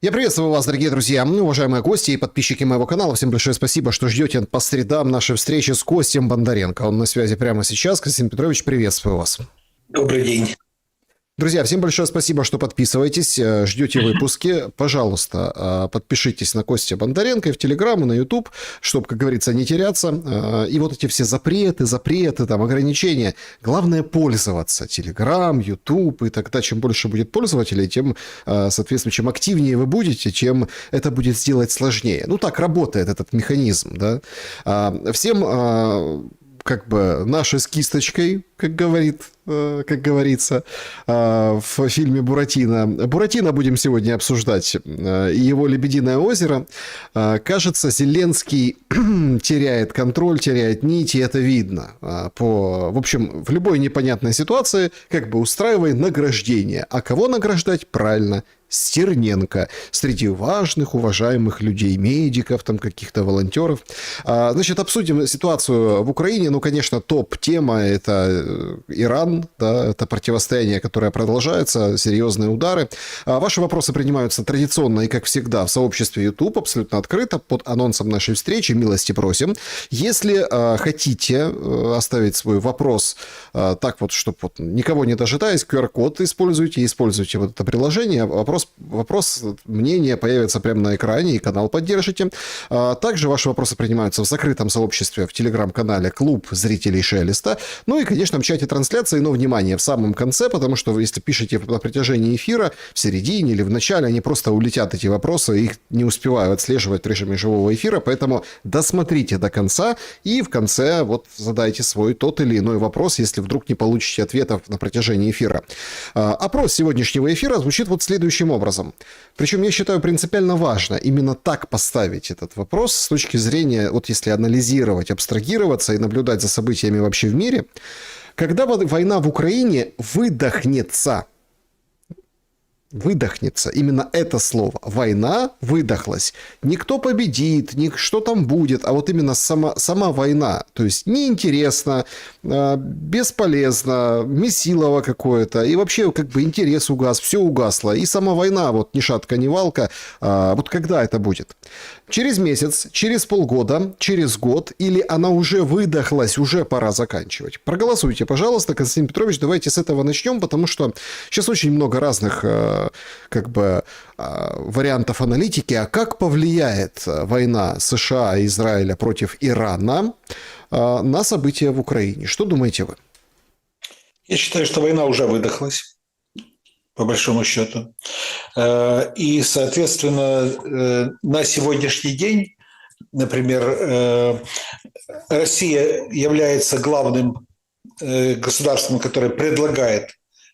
Я приветствую вас, дорогие друзья, уважаемые гости и подписчики моего канала. Всем большое спасибо, что ждете по средам нашей встречи с Костем Бондаренко. Он на связи прямо сейчас. Константин Петрович, приветствую вас. Добрый день. Друзья, всем большое спасибо, что подписываетесь, ждете выпуски. Пожалуйста, подпишитесь на Костя Бондаренко и в Телеграм, и на YouTube, чтобы, как говорится, не теряться. И вот эти все запреты, там, ограничения. Главное пользоваться. Телеграм, YouTube, и тогда чем больше будет пользователей, тем, соответственно, чем активнее вы будете, тем это будет сделать сложнее. Ну, так работает этот механизм, да. Всем... как бы нашей с кисточкой, как говорится, в фильме «Буратино». «Буратино» будем сегодня обсуждать, и его «Лебединое озеро». Кажется, Зеленский теряет контроль, теряет нить, и это видно. В общем, в любой непонятной ситуации как бы устраивай награждение. А кого награждать? Правильно, Стерненко. Среди важных, уважаемых людей, медиков, там каких-то волонтеров. Значит, обсудим ситуацию в Украине. Ну, конечно, топ-тема – это Иран, да, это противостояние, которое продолжается, серьезные удары. Ваши вопросы принимаются традиционно и, как всегда, в сообществе YouTube, абсолютно открыто, под анонсом нашей встречи. Милости просим. Если хотите оставить свой вопрос так вот, чтобы вот, никого не дожидаясь, QR-код используйте вот это приложение. Вопрос, мнение появится прямо на экране, и канал поддержите. Также ваши вопросы принимаются в закрытом сообществе в телеграм-канале «Клуб зрителей Шелеста». Ну и, конечно, в чате трансляции, но, внимание, в самом конце, потому что если пишете на протяжении эфира, в середине или в начале, они просто улетят, эти вопросы, их не успеваю отслеживать в режиме живого эфира, поэтому досмотрите до конца и в конце вот задайте свой тот или иной вопрос, если вдруг не получите ответов на протяжении эфира. Опрос сегодняшнего эфира звучит вот следующим образом. Причем я считаю принципиально важно именно так поставить этот вопрос с точки зрения, вот если анализировать, абстрагироваться и наблюдать за событиями вообще в мире. Когда война в Украине выдохнется, именно это слово, война выдохлась, никто победит, что там будет, а вот именно сама война, то есть неинтересно, бесполезно, месилово какое-то, и вообще как бы интерес угас, все угасло, и сама война, вот ни шатка, ни валка, вот когда это будет? Через месяц, через полгода, через год, или она уже выдохлась, уже пора заканчивать? Проголосуйте, пожалуйста, Константин Петрович, давайте с этого начнем, потому что сейчас очень много разных как бы вариантов аналитики, а как повлияет война США и Израиля против Ирана на события в Украине? Что думаете вы? Я считаю, что война уже выдохлась, по большому счету. И, соответственно, на сегодняшний день, например, Россия является главным государством, которое предлагает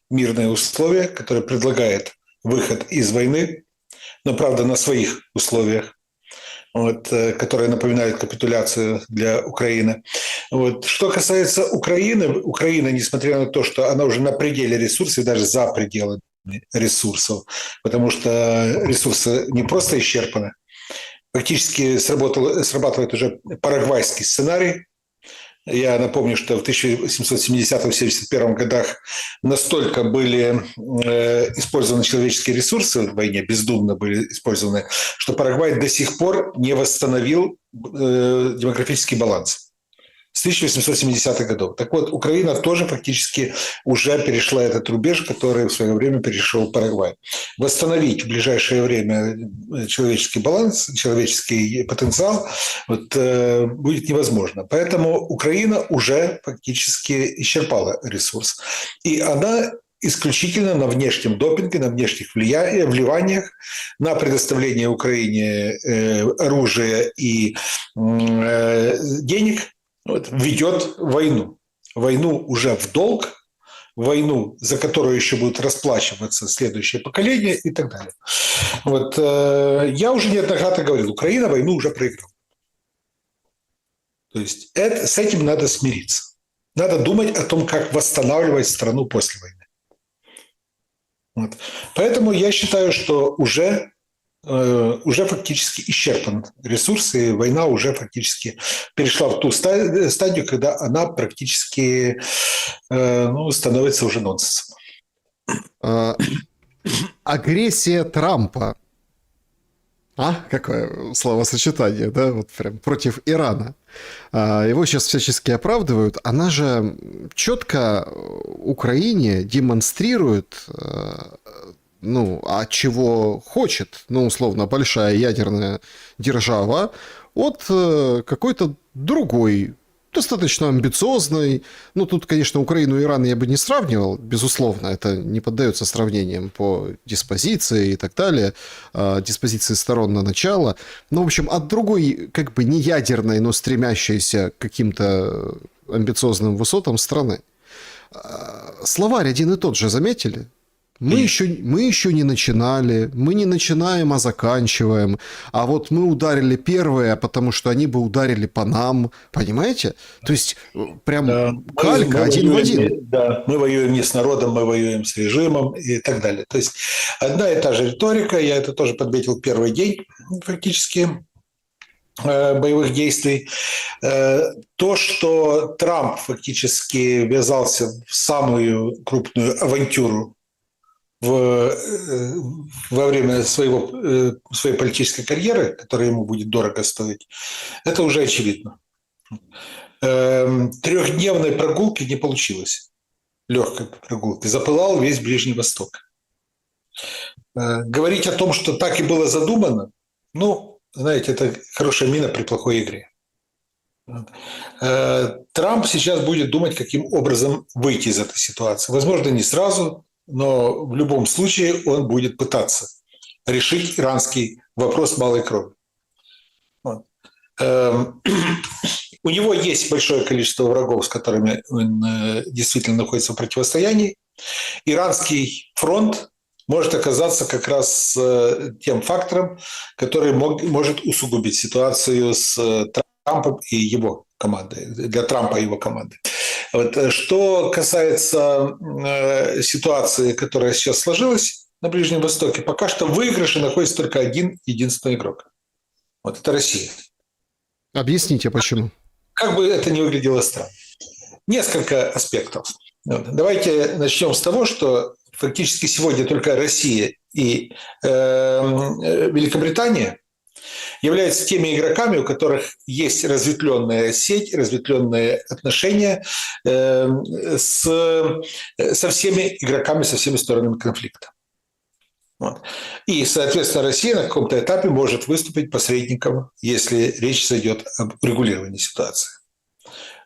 мирные условия, которое предлагает выход из войны, но, правда, на своих условиях, вот, которые напоминают капитуляцию для Украины. Вот. Что касается Украины, Украина, несмотря на то, что она уже на пределе ресурсов, и даже за пределами ресурсов, потому что ресурсы не просто исчерпаны, фактически срабатывает уже парагвайский сценарий. Я напомню, что в 1870-71 годах настолько были использованы человеческие ресурсы в войне, бездумно были использованы, что Парагвай до сих пор не восстановил демографический баланс с 1870-х годов. Так вот, Украина тоже фактически уже перешла этот рубеж, который в свое время перешел Парагвай. Восстановить в ближайшее время человеческий баланс, человеческий потенциал будет невозможно. Поэтому Украина уже фактически исчерпала ресурс. И она исключительно на внешнем допинге, на внешних вливаниях, на предоставление Украине оружия и денег ведет войну. Войну уже в долг, войну, за которую еще будут расплачиваться следующее поколение и так далее. Вот, я уже неоднократно говорил, Украина войну уже проиграла. То есть с этим надо смириться. Надо думать о том, как восстанавливать страну после войны. Вот. Поэтому я считаю, что уже фактически исчерпан ресурс, и война уже фактически перешла в ту стадию, когда она практически становится уже нонсенсом. Агрессия Трампа Какое словосочетание, да, вот прям против Ирана. Его сейчас всячески оправдывают. Она же четко Украине демонстрирует, чего хочет, условно, большая ядерная держава от какой-то другой, достаточно амбициозной. Тут, конечно, Украину и Иран я бы не сравнивал, безусловно, это не поддается сравнениям по диспозиции и так далее, диспозиции сторон на начало. В общем, от другой, как бы не ядерной, но стремящейся к каким-то амбициозным высотам страны. Словарь один и тот же, заметили? Мы еще не начинали, мы не начинаем, а заканчиваем. А вот мы ударили первые, потому что они бы ударили по нам. Понимаете? То есть, прям калька мы один в воюем, один. Да, мы воюем не с народом, мы воюем с режимом и так далее. То есть, одна и та же риторика. Я это тоже подметил первый день фактически боевых действий. То, что Трамп фактически ввязался в самую крупную авантюру во время своей политической карьеры, которая ему будет дорого стоить, это уже очевидно. Трехдневной прогулки не получилось. Легкой прогулки. Запылал весь Ближний Восток. Говорить о том, что так и было задумано, знаете, это хорошая мина при плохой игре. Трамп сейчас будет думать, каким образом выйти из этой ситуации. Возможно, не сразу, но в любом случае он будет пытаться решить иранский вопрос малой крови. У него есть большое количество врагов, с которыми он действительно находится в противостоянии. Иранский фронт может оказаться как раз тем фактором, который может усугубить ситуацию с Трампом и его командой, для Трампа и его команды. Что касается ситуации, которая сейчас сложилась на Ближнем Востоке, пока что в выигрыше находится только один единственный игрок. Это Россия. Объясните, почему. Как бы это ни выглядело странно. Несколько аспектов. Давайте начнем с того, что фактически сегодня только Россия и Великобритания являются теми игроками, у которых есть разветвленная сеть, разветвленные отношения со всеми игроками, со всеми сторонами конфликта. И, соответственно, Россия на каком-то этапе может выступить посредником, если речь зайдет об урегулировании ситуации.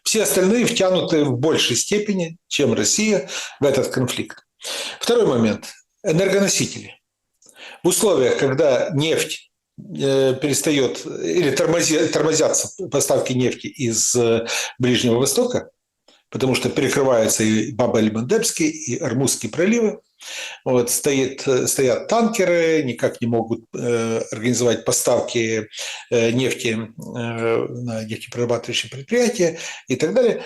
Все остальные втянуты в большей степени, чем Россия, в этот конфликт. Второй момент – энергоносители. В условиях, когда нефть перестает или тормозятся поставки нефти из Ближнего Востока, потому что перекрываются и Баб-эль-Мандебский, и Ормузские проливы, стоят танкеры, никак не могут организовать поставки нефти на нефтеперерабатывающие предприятия и так далее.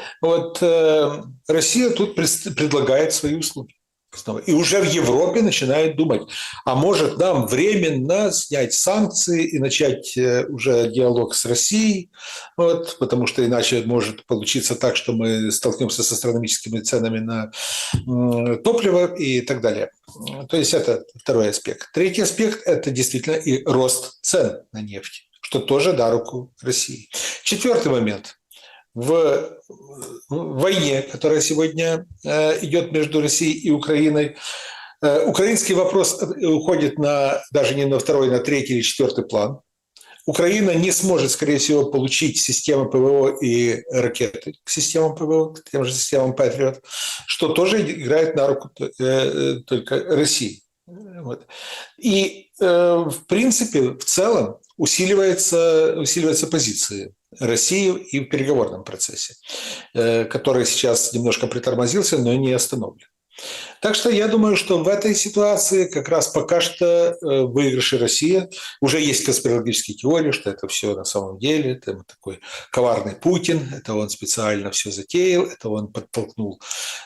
Россия тут предлагает свои услуги. И уже в Европе начинают думать, а может нам временно снять санкции и начать уже диалог с Россией, потому что иначе может получиться так, что мы столкнемся с астрономическими ценами на топливо и так далее. То есть это второй аспект. Третий аспект – это действительно и рост цен на нефть, что тоже на руку России. Четвертый момент. В войне, которая сегодня идет между Россией и Украиной, украинский вопрос уходит даже не на второй, на третий или четвертый план. Украина не сможет, скорее всего, получить системы ПВО и ракеты к системам ПВО, к тем же системам Patriot, что тоже играет на руку только России. И, в принципе, в целом усиливаются позиции России и в переговорном процессе, который сейчас немножко притормозился, но не остановлен. Так что я думаю, что в этой ситуации как раз пока что в выигрыше Россия. Уже есть конспирологические теории, что это все на самом деле, это такой коварный Путин, это он специально все затеял, это он подтолкнул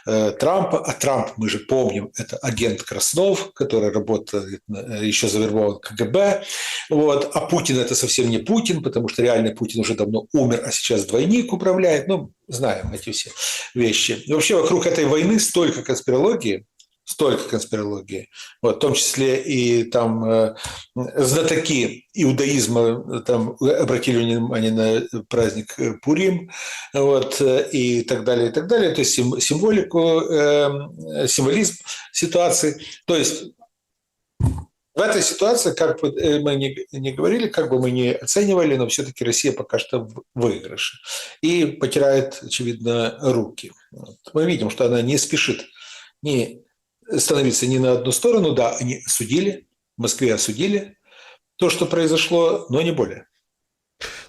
Трампа. А Трамп, мы же помним, это агент Краснов, который работает, еще завербован КГБ. А Путин это совсем не Путин, потому что реальный Путин уже давно умер, а сейчас двойник управляет. Знаем эти все вещи. И вообще вокруг этой войны столько конспирологии, столько конспирологии. Вот, в том числе и там знатоки иудаизма там обратили внимание на праздник Пурим, вот, и так далее, и так далее. То есть символику, символизм ситуации. То есть в этой ситуации, как бы мы ни говорили, как бы мы ни оценивали, но все-таки Россия пока что в выигрыше и потирает, очевидно, руки. Вот. Мы видим, что она не спешит не становиться ни на одну сторону. Да, они осудили, в Москве осудили то, что произошло, но не более.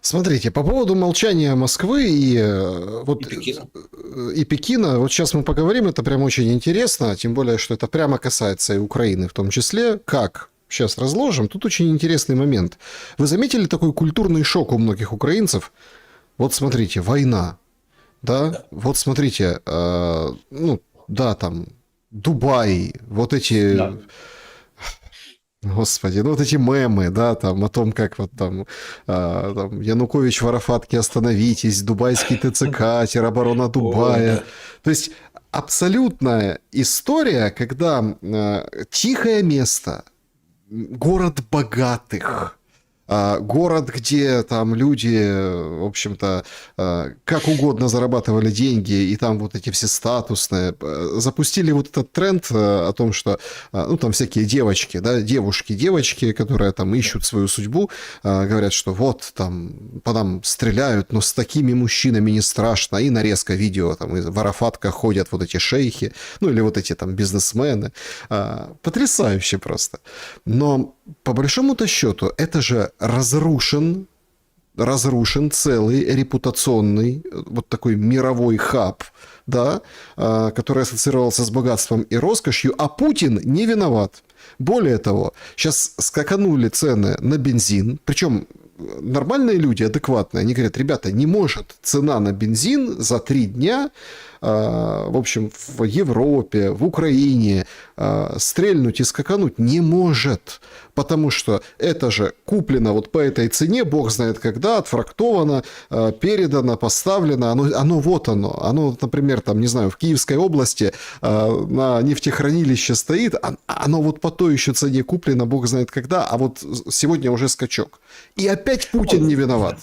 Смотрите, по поводу молчания Москвы и, вот, и Пекина, вот сейчас мы поговорим, это прям очень интересно, тем более, что это прямо касается и Украины в том числе, как сейчас разложим. Тут очень интересный момент. Вы заметили такой культурный шок у многих украинцев? Вот смотрите, война, да? Вот смотрите, ну, да, там, Дубай, вот эти... Да. Господи, ну вот эти мемы, да, там о том, как вот там Янукович в Арафатке остановитесь, дубайский ТЦК, тероборона Дубая. О, да. То есть абсолютная история, когда тихое место, город богатых, город, где там люди, в общем-то, как угодно зарабатывали деньги, и там вот эти все статусные, запустили вот этот тренд о том, что, ну, там всякие девочки, да, девушки, которые там ищут свою судьбу, говорят, что вот, там, по нам стреляют, но с такими мужчинами не страшно, и нарезка видео, там, в Арафатках ходят вот эти шейхи, ну, или вот эти там бизнесмены. Потрясающе просто. Но по большому-то счету это же разрушен целый репутационный вот такой мировой хаб, да, который ассоциировался с богатством и роскошью, а Путин не виноват. Более того, сейчас скаканули цены на бензин, причем нормальные люди, адекватные, они говорят, ребята, не может цена на бензин за 3 дня, в общем, в Европе, в Украине стрельнуть и скакануть не может, потому что это же куплено вот по этой цене, бог знает когда, отфрактовано, передано, поставлено, оно вот оно, например, там, не знаю, в Киевской области на нефтехранилище стоит, оно вот по той еще цене куплено, бог знает когда, а вот сегодня уже скачок. И опять Путин не виноват.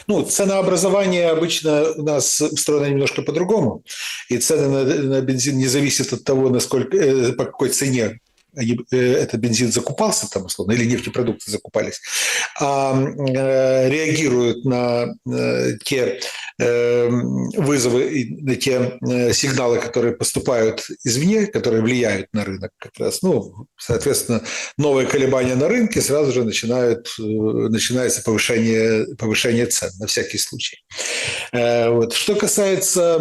Ну, ценообразование обычно у нас устроено немножко по-другому. И цены на бензин не зависят от того, насколько, по какой цене этот бензин закупался, там, условно, или нефтепродукты закупались, а реагируют на те вызовы, на те сигналы, которые поступают извне, которые влияют на рынок как раз. Ну, соответственно, новые колебания на рынке, сразу же начинается повышение цен на всякий случай. Вот. Что касается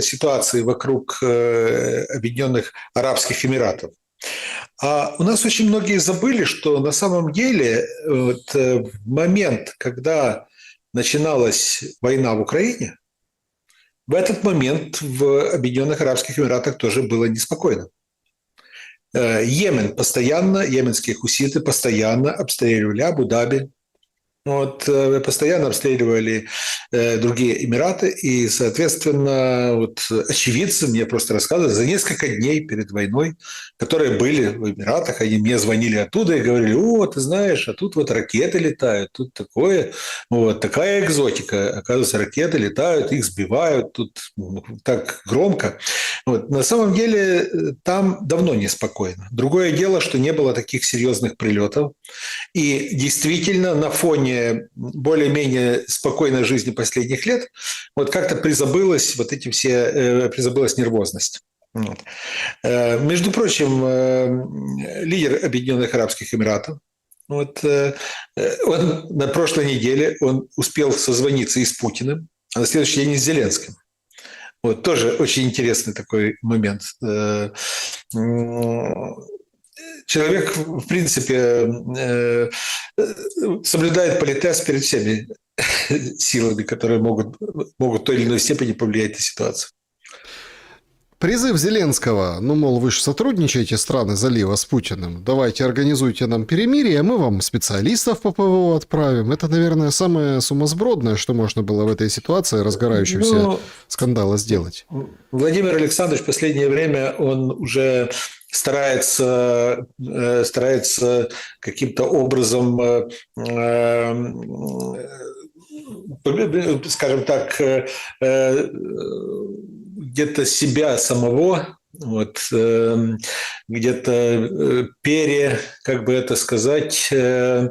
ситуации вокруг Объединенных Арабских Эмиратов, у нас очень многие забыли, что на самом деле вот, в момент, когда начиналась война в Украине, в этот момент в Объединенных Арабских Эмиратах тоже было неспокойно. Йеменские хуситы постоянно обстреливали Абу-Даби, вот, постоянно обстреливали другие Эмираты, и, соответственно, вот, очевидцы мне просто рассказывали, за несколько дней перед войной, которые были в Эмиратах, они мне звонили оттуда и говорили, о, ты знаешь, а тут вот ракеты летают, тут такое, вот, такая экзотика, оказывается, ракеты летают, их сбивают, тут так громко. Вот. На самом деле там давно неспокойно. Другое дело, что не было таких серьезных прилетов, и действительно на фоне более-менее спокойной жизни последних лет вот как-то призабылась призабылась нервозность. Вот. Между прочим, лидер Объединенных Арабских Эмиратов, вот, он на прошлой неделе он успел созвониться и с Путиным, а на следующий день и с Зеленским. Вот, тоже очень интересный такой момент. Человек, в принципе, соблюдает политез перед всеми силами, которые могут в той или иной степени повлиять на ситуацию. Призыв Зеленского, ну, мол, вы же сотрудничаете, страны залива, с Путиным, давайте организуйте нам перемирие, мы вам специалистов по ПВО отправим. Это, наверное, самое сумасбродное, что можно было в этой ситуации разгорающегося скандала сделать. Владимир Александрович в последнее время, он уже старается каким-то образом, скажем так, где-то себя самого, вот, где-то как бы это сказать, не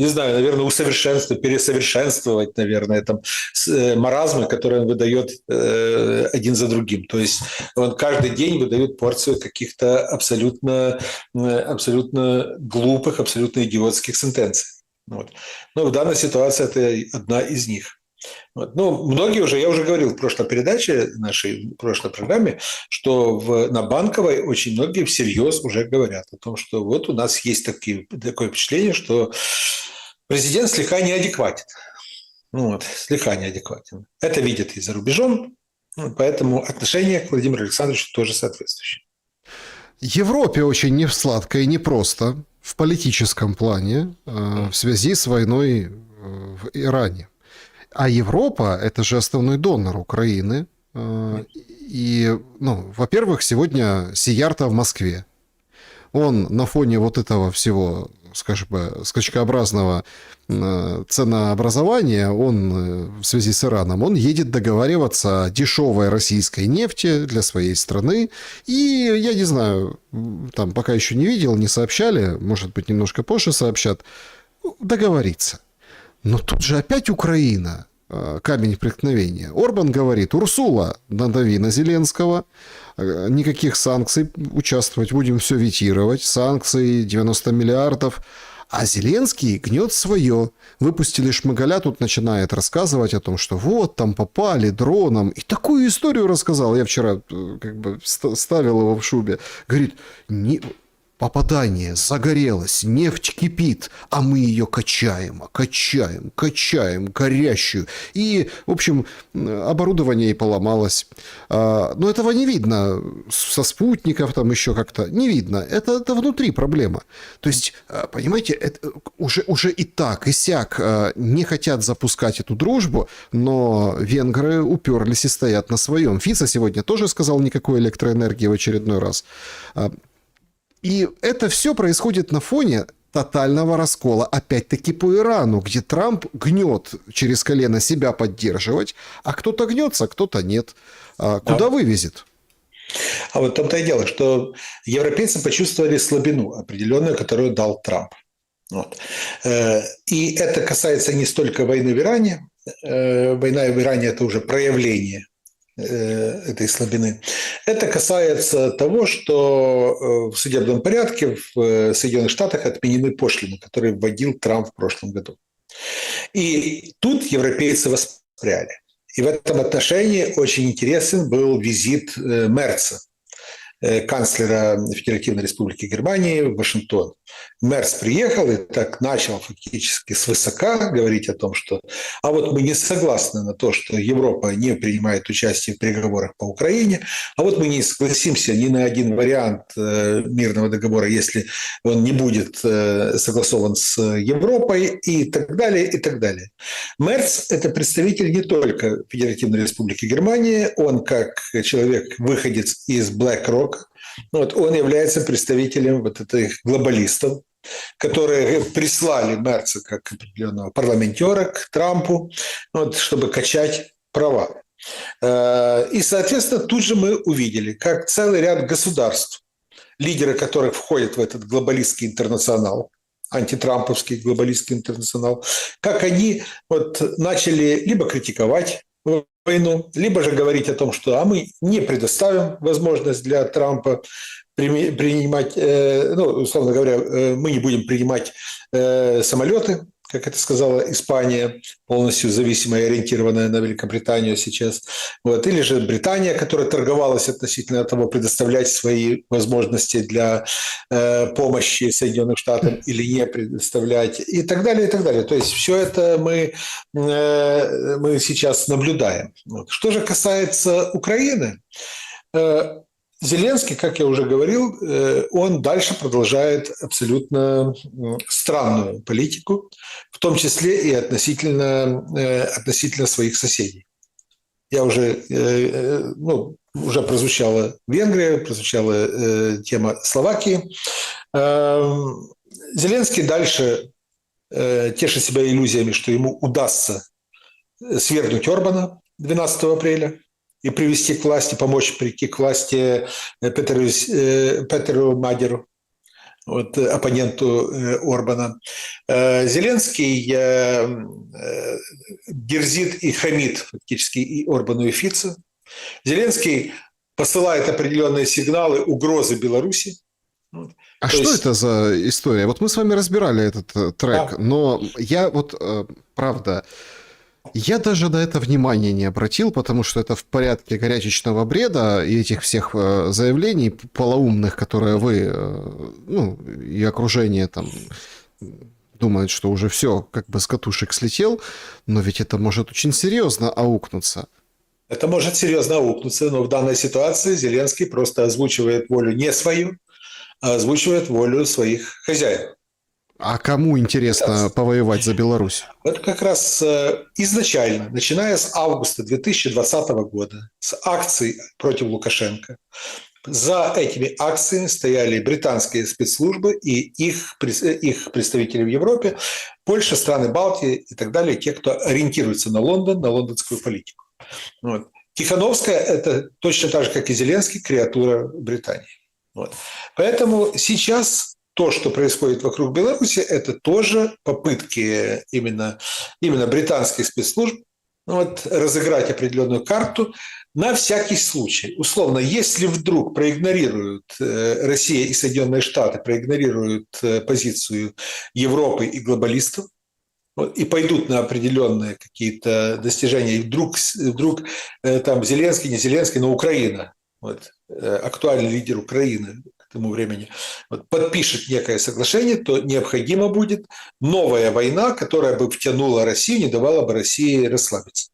знаю, наверное, пересовершенствовать, наверное, там, маразмы, которые он выдает один за другим. То есть он каждый день выдает порцию каких-то абсолютно глупых, абсолютно идиотских сентенций. Вот. Но в данной ситуации это одна из них. Вот. Ну, многие уже, я уже говорил в прошлой передаче, нашей прошлой программе, что на Банковой очень многие всерьез уже говорят о том, что вот у нас есть такое впечатление, что президент слегка неадекватен. Ну, вот, слегка неадекватен. Это видят и за рубежом, поэтому отношение к Владимиру Александровичу тоже соответствующее. Европе очень несладко и непросто в политическом плане в связи с войной в Иране. А Европа – это же основной донор Украины. И, ну, во-первых, сегодня Сиярто в Москве. Он на фоне вот этого всего, скажем, скачкообразного ценообразования, он в связи с Ираном, он едет договариваться о дешевой российской нефти для своей страны. И я не знаю, там пока еще не видел, не сообщали, может быть, немножко позже сообщат, договориться. Но тут же опять Украина, камень преткновения. Орбан говорит: Урсула, надави на Зеленского, никаких санкций участвовать, будем все ветировать, санкции 90 миллиардов. А Зеленский гнет свое. Выпустили Шмыгаля, тут начинает рассказывать о том, что вот там попали дроном. И такую историю рассказал. Я вчера как бы ставил его в шубе. Говорит, попадание, загорелось, нефть кипит, а мы ее качаем, горящую. И, в общем, оборудование и поломалось. Но этого не видно со спутников, там еще как-то не видно. Это внутри проблема. То есть, понимаете, это уже и так, и сяк не хотят запускать эту дружбу, но венгры уперлись и стоят на своем. Фица сегодня тоже сказал никакой электроэнергии в очередной раз. И это все происходит на фоне тотального раскола, опять-таки по Ирану, где Трамп гнет через колено себя поддерживать, а кто-то гнется, кто-то нет. Куда вывезет? А вот в том-то и дело, что европейцы почувствовали слабину определенную, которую дал Трамп. Вот. И это касается не столько войны в Иране. Война в Иране – это уже проявление этой слабины. Это касается того, что в судебном порядке в Соединенных Штатах отменены пошлины, которые вводил Трамп в прошлом году. И тут европейцы воспряли. И в этом отношении очень интересен был визит Мерца, канцлера Федеративной Республики Германии в Вашингтон. Мерц приехал и так начал фактически свысока говорить о том, что а вот мы не согласны на то, что Европа не принимает участие в переговорах по Украине, а вот мы не согласимся ни на один вариант мирного договора, если он не будет согласован с Европой, и так далее, и так далее. Мерц – это представитель не только Федеративной Республики Германии, он как человек-выходец из BlackRock, вот, он является представителем вот этих глобалистов, которые прислали Мерца как определенного парламентера к Трампу, вот, чтобы качать права. И, соответственно, тут же мы увидели, как целый ряд государств, лидеры которых входят в этот глобалистский интернационал, антитрамповский глобалистский интернационал, как они вот начали либо критиковать войну, либо же говорить о том, что мы не предоставим возможность для Трампа принимать, ну, условно говоря, мы не будем принимать самолеты как это сказала Испания, полностью зависимая и ориентированная на Великобританию сейчас. Вот. Или же Британия, которая торговалась относительно того, предоставлять свои возможности для помощи Соединенным Штатам или не предоставлять, и так далее, и так далее. То есть все это мы сейчас наблюдаем. Вот. Что же касается Украины, Зеленский, как я уже говорил, он дальше продолжает абсолютно странную политику, в том числе и относительно своих соседей. Я уже прозвучала Венгрия, прозвучала тема Словакии. Зеленский дальше тешит себя иллюзиями, что ему удастся свергнуть Орбана 12 апреля и привести к власти, помочь прийти к власти Петеру Мадеру, вот, оппоненту Орбана. Зеленский дерзит и хамит фактически и Орбану, и Фицу. Зеленский посылает определенные сигналы угрозы Беларуси. А что это за история? Вот мы с вами разбирали этот трек, Да. но я правда... Я даже на это внимания не обратил, потому что это в порядке горячечного бреда и этих всех заявлений полоумных, которые вы, и окружение там думают, что уже все как бы с катушек слетел, но ведь это может очень серьезно аукнуться. Это может серьезно аукнуться, но в данной ситуации Зеленский просто озвучивает волю не свою, а озвучивает волю своих хозяев. А кому интересно повоевать за Беларусь? Это как раз изначально, начиная с августа 2020 года, с акций против Лукашенко, за этими акциями стояли британские спецслужбы и их представители в Европе, Польша, страны Балтии и так далее, те, кто ориентируется на Лондон, на лондонскую политику. Вот. Тихановская – это точно так же, как и Зеленский, креатура Британии. Вот. Поэтому сейчас то, что происходит вокруг Беларуси, это тоже попытки именно британских спецслужб разыграть определенную карту на всякий случай. Условно, если вдруг проигнорируют Россия и Соединенные Штаты, проигнорируют позицию Европы и глобалистов, и пойдут на определенные какие-то достижения, и вдруг там Зеленский, не Зеленский, но Украина, актуальный лидер Украины к тому времени, подпишет некое соглашение, то необходима будет новая война, которая бы втянула Россию, не давала бы России расслабиться.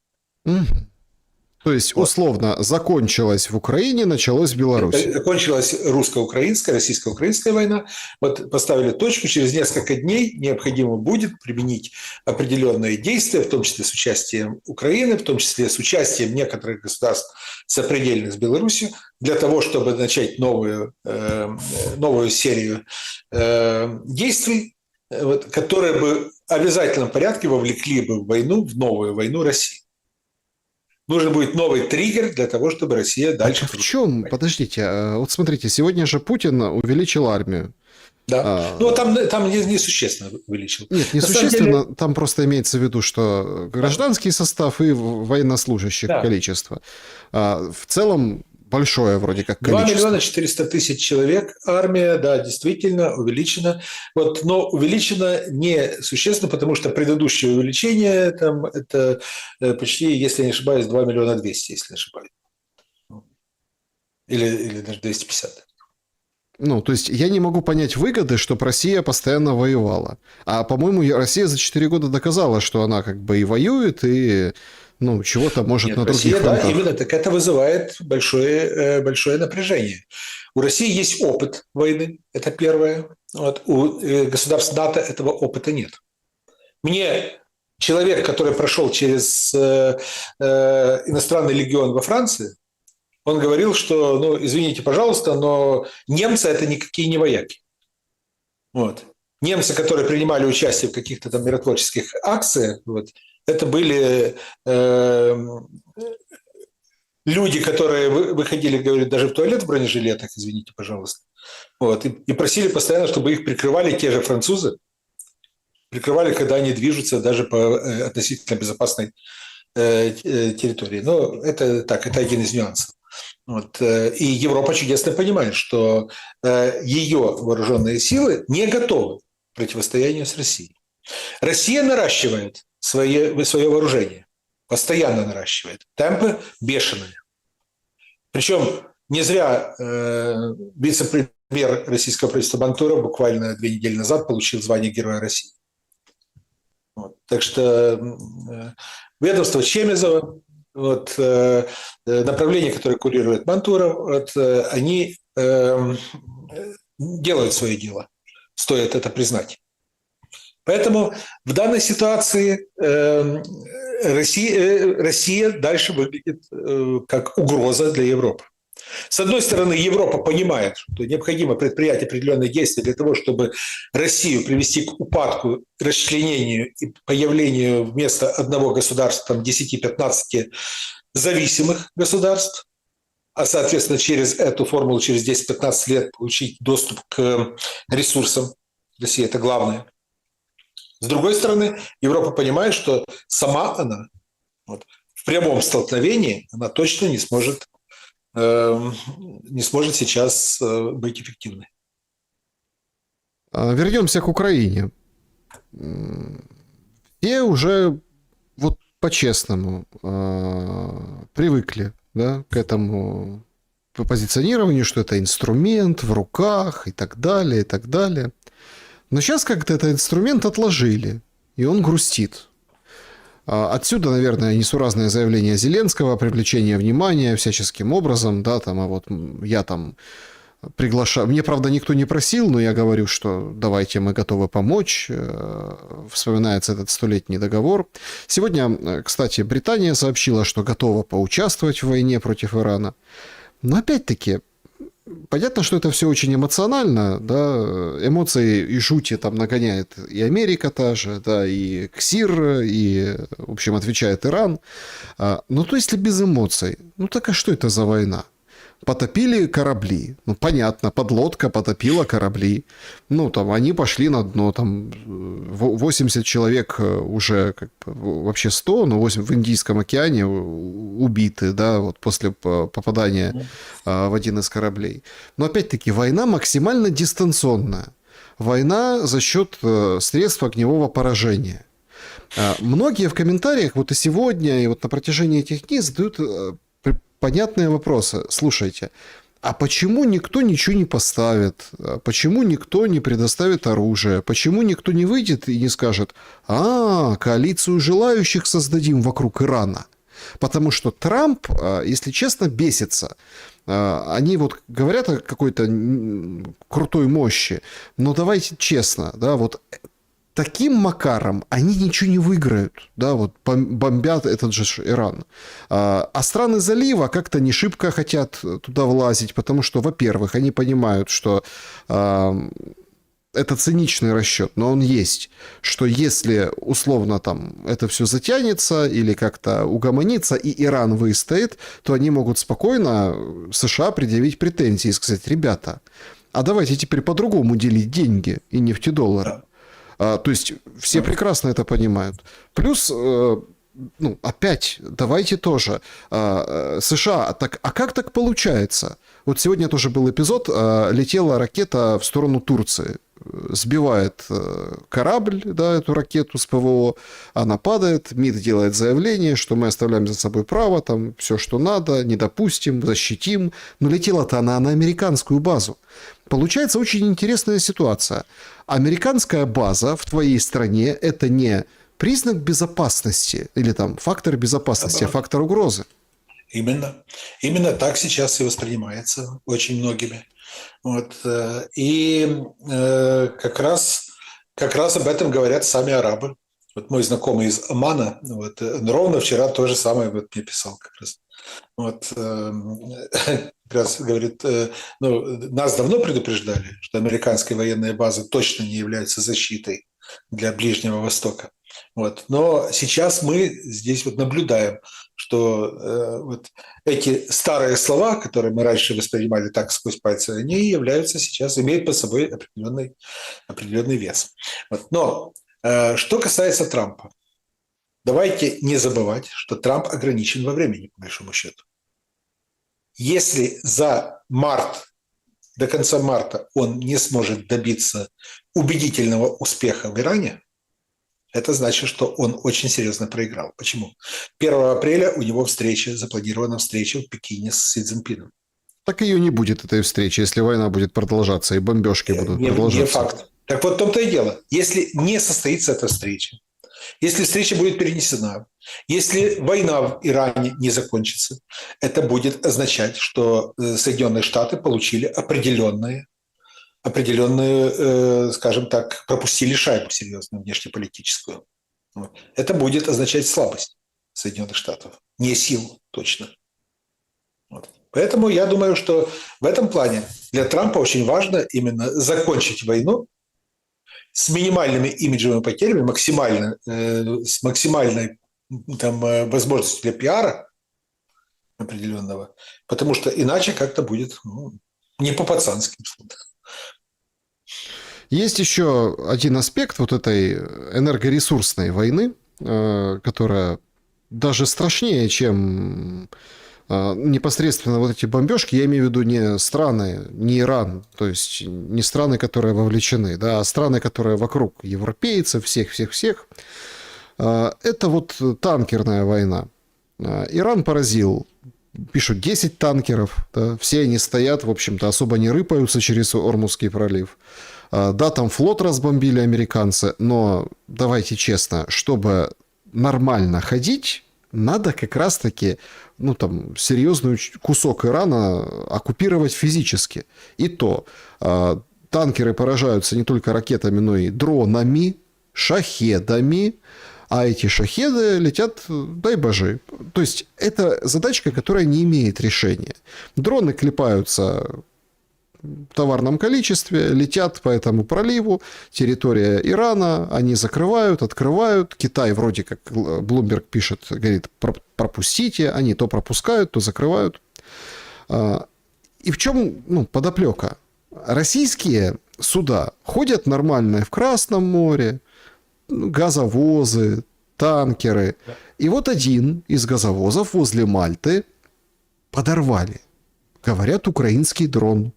То есть, условно, закончилось в Украине, началось в Беларуси. Закончилась русско-украинская, российско-украинская война. Поставили точку. Через несколько дней необходимо будет применить определенные действия, в том числе с участием Украины, в том числе с участием некоторых государств сопредельных с Беларусью, для того, чтобы начать новую серию действий, которые бы в обязательном порядке вовлекли бы в новую войну России. Нужен будет новый триггер для того, чтобы Россия дальше... В чем? Подождите, вот смотрите, сегодня же Путин увеличил армию. Да, там несущественно увеличил. Нет, несущественно, там просто имеется в виду, что гражданский состав и военнослужащих количество. В целом большое вроде как количество. 2 400 000 человек, армия, да, действительно увеличена. Но увеличена не существенно, потому что предыдущее увеличение, там, это почти, если я не ошибаюсь, 2 200 000, если не ошибаюсь. Или даже 250. То есть я не могу понять выгоды, чтобы Россия постоянно воевала. А, по-моему, Россия за 4 года доказала, что она как бы и воюет, и чего-то может на других фронтах. Да, именно так. Это вызывает большое напряжение. У России есть опыт войны, это первое. У государств НАТО этого опыта нет. Мне человек, который прошел через иностранный легион во Франции, он говорил, что, извините, пожалуйста, но немцы – это никакие не вояки. Немцы, которые принимали участие в каких-то там миротворческих акциях, это были люди, которые выходили, говорят, даже в туалет в бронежилетах, извините, пожалуйста, и просили постоянно, чтобы их прикрывали те же французы, прикрывали, когда они движутся даже по относительно безопасной территории. Это один из нюансов. И Европа чудесно понимает, что ее вооруженные силы не готовы к противостоянию с Россией. Россия наращивает свое вооружение, постоянно наращивает. Темпы бешеные. Причем не зря вице-премьер российского правительства Мантуров буквально 2 недели назад получил звание Героя России. Вот. Так что ведомство Чемезова, вот, направление, которое курирует Мантуров, вот, они делают свое дело. Стоит это признать. Поэтому в данной ситуации Россия дальше выглядит как угроза для Европы. С одной стороны, Европа понимает, что необходимо предпринять определенные действия для того, чтобы Россию привести к упадку, расчленению и появлению вместо одного государства 10-15 зависимых государств, а, соответственно, через эту формулу через 10-15 лет получить доступ к ресурсам. Россия – это главное. С другой стороны, Европа понимает, что сама она вот, в прямом столкновении она точно не сможет сейчас быть эффективной. Вернемся к Украине. Все уже вот по-честному привыкли, да, к этому позиционированию, что это инструмент в руках и так далее, и так далее. Но сейчас как-то этот инструмент отложили, и он грустит. Отсюда, наверное, несуразное заявление Зеленского о привлечении внимания всяческим образом, да, там, а вот я там приглашаю, мне, правда, никто не просил, но я говорю, что давайте, мы готовы помочь, вспоминается этот 100-летний договор. Сегодня, кстати, Британия сообщила, что готова поучаствовать в войне против Ирана, но опять-таки, понятно, что это все очень эмоционально, да, эмоции и жути там нагоняет и Америка та же, да, и КСИР, и, в общем, отвечает Иран. Ну, то если без эмоций, ну так а что это за война? Потопили корабли. Ну, понятно, подлодка потопила корабли. Ну, там, они пошли на дно, там, 80 человек уже, как бы, вообще 100, но 8 в Индийском океане убиты, да, вот после попадания в один из кораблей. Но, опять-таки, война максимально дистанционная. Война за счет средств огневого поражения. Многие в комментариях, вот и сегодня, и вот на протяжении этих дней задают понятные вопросы. Слушайте, а почему никто ничего не поставит? Почему никто не предоставит оружие? Почему никто не выйдет и не скажет: коалицию желающих создадим вокруг Ирана? Потому что Трамп, если честно, бесится. Они вот говорят о какой-то крутой мощи, но давайте честно, да, вот таким макаром они ничего не выиграют, да, вот бомбят этот же Иран. А страны залива как-то не шибко хотят туда влазить, потому что, во-первых, они понимают, что это циничный расчет, но он есть, что если условно там это все затянется или как-то угомонится и Иран выстоит, то они могут спокойно США предъявить претензии и сказать: ребята, а давайте теперь по-другому делить деньги и нефтедоллары. То есть все прекрасно это понимают. Плюс, ну, опять, давайте тоже. США, так, а как так получается? Вот сегодня тоже был эпизод, летела ракета в сторону Турции. Сбивает корабль, да, эту ракету с ПВО, она падает, МИД делает заявление, что мы оставляем за собой право, там, все, что надо, не допустим, защитим. Но летела-то она на американскую базу. Получается очень интересная ситуация. Американская база в твоей стране – это не признак безопасности или там фактор безопасности, а фактор угрозы. Именно так сейчас и воспринимается очень многими. Вот. И как раз об этом говорят сами арабы. Вот мой знакомый из Омана, вот, ровно вчера то же самое вот мне писал как раз. Вот, как раз говорит, ну, нас давно предупреждали, что американские военные базы точно не являются защитой для Ближнего Востока. Вот. Но сейчас мы здесь вот наблюдаем, что вот эти старые слова, которые мы раньше воспринимали так сквозь пальцы, они являются сейчас, имеют под собой определенный вес. Вот. Но что касается Трампа, давайте не забывать, что Трамп ограничен во времени, по большому счету. Если до конца марта он не сможет добиться убедительного успеха в Иране, это значит, что он очень серьезно проиграл. Почему? 1 апреля у него запланирована встреча в Пекине с Си Цзиньпином. Так ее не будет, этой встречи, если война будет продолжаться и бомбежки будут Не продолжаться. факт. Так вот в том-то и дело. Если не состоится эта встреча, если встреча будет перенесена, если война в Иране не закончится, это будет означать, что Соединенные Штаты получили определенную, скажем так, пропустили шайбу серьезную внешнеполитическую. Вот. Это будет означать слабость Соединенных Штатов, не силу точно. Вот. Поэтому я думаю, что в этом плане для Трампа очень важно именно закончить войну с минимальными имиджевыми потерями, с максимальной возможностью для пиара определенного, потому что иначе как-то будет не по-пацански. Есть еще один аспект вот этой энергоресурсной войны, которая даже страшнее, чем непосредственно вот эти бомбежки. Я имею в виду не страны, не Иран, то есть не страны, которые вовлечены, да, а страны, которые вокруг, европейцев, всех-всех-всех. Это вот танкерная война. Иран поразил, пишут, 10 танкеров, да, все они стоят, в общем-то, особо не рыпаются через Ормузский пролив. Да, там флот разбомбили американцы, но давайте честно, чтобы нормально ходить, надо как раз-таки, серьезный кусок Ирана оккупировать физически. И то танкеры поражаются не только ракетами, но и дронами, шахедами, а эти шахеды летят, дай боже. То есть это задачка, которая не имеет решения. Дроны клепаются в товарном количестве, летят по этому проливу, территория Ирана, они закрывают, открывают. Китай вроде как, Bloomberg пишет, говорит, пропустите, они то пропускают, то закрывают. И в чем подоплека? Российские суда ходят нормально в Красном море, газовозы, танкеры. И вот один из газовозов возле Мальты подорвали. Говорят, украинский дрон.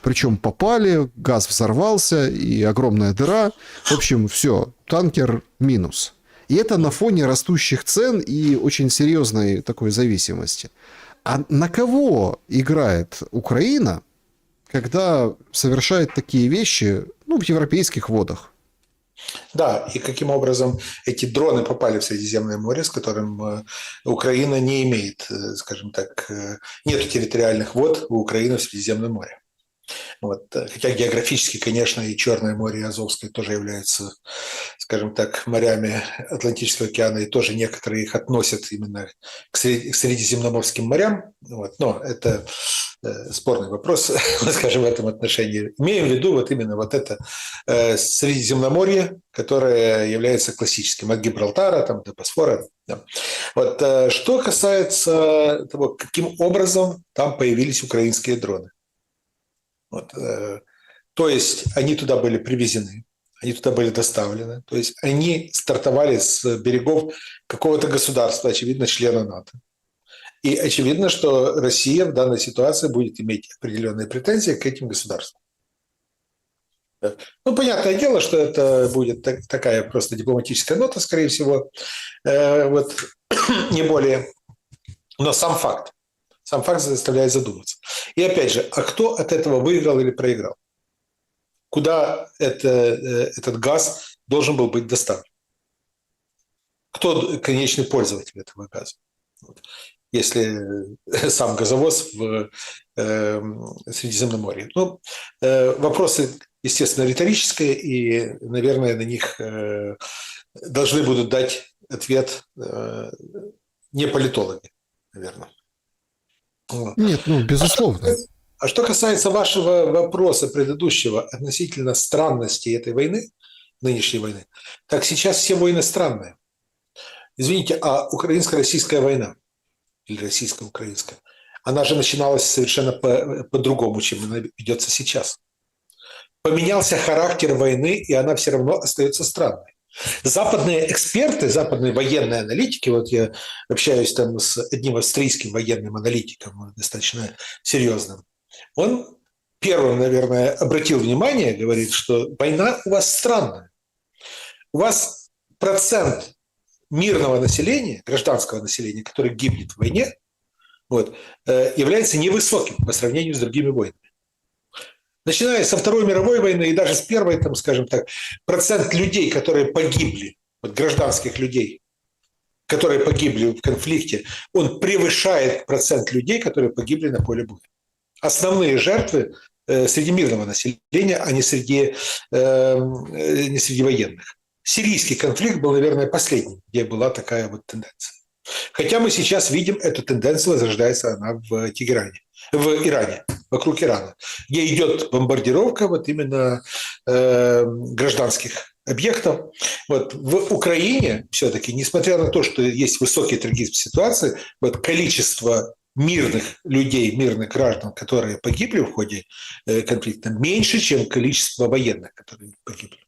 Причем попали, газ взорвался, и огромная дыра. В общем, все, танкер минус. И это на фоне растущих цен и очень серьезной такой зависимости. А на кого играет Украина, когда совершает такие вещи в европейских водах? Да, и каким образом эти дроны попали в Средиземное море, с которым Украина не имеет, скажем так, нет территориальных вод у Украины в Средиземном море. Вот. Хотя географически, конечно, и Черное море, и Азовское тоже являются, скажем так, морями Атлантического океана, и тоже некоторые их относят именно к Средиземноморским морям. Вот. Но это спорный вопрос, скажем, в этом отношении. Имеем в виду вот именно вот это Средиземноморье, которое является классическим, от Гибралтара до Босфора. Да. Вот. Что касается того, каким образом там появились украинские дроны. Вот. То есть они туда были привезены, они туда были доставлены, то есть они стартовали с берегов какого-то государства, очевидно, члена НАТО. И очевидно, что Россия в данной ситуации будет иметь определенные претензии к этим государствам. Понятное дело, что это будет такая просто дипломатическая нота, скорее всего, вот, не более. Но сам факт заставляет задуматься. И опять же, а кто от этого выиграл или проиграл? Куда этот газ должен был быть доставлен? Кто конечный пользователь этого газа? Если сам газовоз в Средиземном море. Вопросы, естественно, риторические, и, наверное, на них должны будут дать ответ не политологи, наверное. Нет, безусловно. А что касается вашего вопроса предыдущего относительно странности этой войны, нынешней войны, так сейчас все войны странные. Извините, а украинско-российская война или российско-украинская, она же начиналась совершенно по-другому, чем она ведется сейчас. Поменялся характер войны, и она все равно остается странной. Западные эксперты, западные военные аналитики, вот я общаюсь там с одним австрийским военным аналитиком, достаточно серьезным, он первым, наверное, обратил внимание, говорит, что война у вас странная. У вас процент мирного населения, гражданского населения, которое гибнет в войне, вот, является невысоким по сравнению с другими войнами. Начиная со Второй мировой войны и даже с Первой, там, скажем так, процент людей, которые погибли, вот, гражданских людей, которые погибли в конфликте, он превышает процент людей, которые погибли на поле боя. Основные жертвы среди мирного населения, а не среди военных. Сирийский конфликт был, наверное, последним, где была такая вот тенденция. Хотя мы сейчас видим, эту тенденцию возрождается она в Тегеране, в Иране, вокруг Ирана, где идет бомбардировка вот именно гражданских объектов. Вот в Украине все-таки, несмотря на то, что есть высокий трагизм ситуации, вот количество мирных людей, мирных граждан, которые погибли в ходе конфликта, меньше, чем количество военных, которые погибли.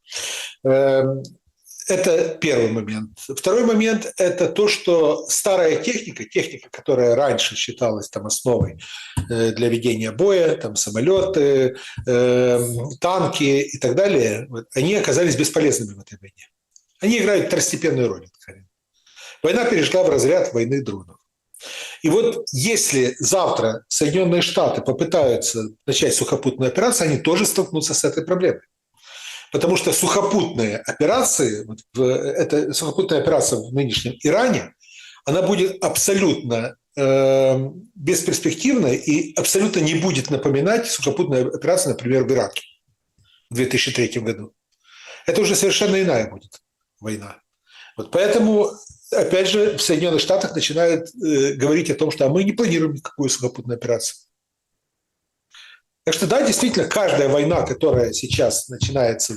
Это первый момент. Второй момент – это то, что старая техника, которая раньше считалась там основой для ведения боя, там самолеты, танки и так далее, вот, они оказались бесполезными в этой войне. Они играют второстепенную роль. Война перешла в разряд войны дронов. И вот если завтра Соединенные Штаты попытаются начать сухопутную операцию, они тоже столкнутся с этой проблемой. Потому что сухопутные операции, эта сухопутная операция в нынешнем Иране, она будет абсолютно бесперспективной и абсолютно не будет напоминать сухопутную операцию, например, в Ираке в 2003 году. Это уже совершенно иная будет война. Вот поэтому, опять же, в Соединенных Штатах начинают говорить о том, что мы не планируем никакую сухопутную операцию. Так что, да, действительно, каждая война, которая сейчас начинается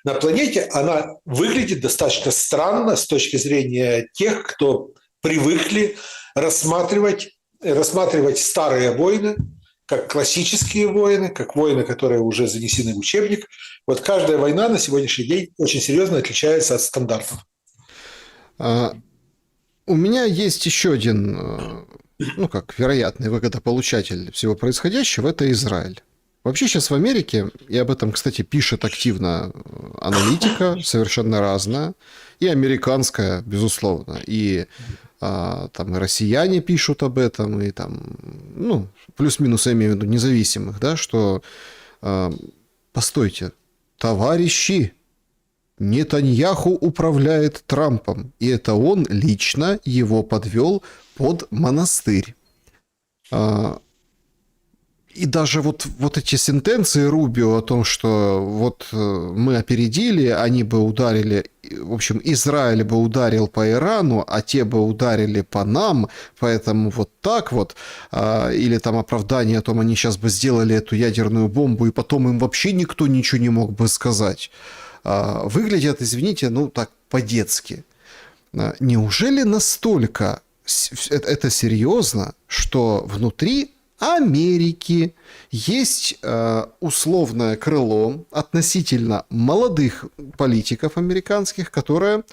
на планете, она выглядит достаточно странно с точки зрения тех, кто привыкли рассматривать старые войны как классические войны, как войны, которые уже занесены в учебник. Вот каждая война на сегодняшний день очень серьезно отличается от стандартов. У меня есть еще один, вероятный выгодополучатель всего происходящего – это Израиль. Вообще сейчас в Америке, и об этом, кстати, пишет активно аналитика, совершенно разная, и американская, безусловно, и там и россияне пишут об этом, и там, плюс-минус, я имею в виду, независимых, да, что, постойте, товарищи, Нетаньяху управляет Трампом, и это он лично его подвел под монастырь. И даже вот эти сентенции Рубио о том, что вот мы опередили, они бы ударили, в общем, Израиль бы ударил по Ирану, а те бы ударили по нам, поэтому вот так вот, или там оправдание о том, они сейчас бы сделали эту ядерную бомбу, и потом им вообще никто ничего не мог бы сказать. Выглядят, извините, так по-детски. Неужели настолько это серьезно, что внутри Америки есть условное крыло относительно молодых политиков американских, которые,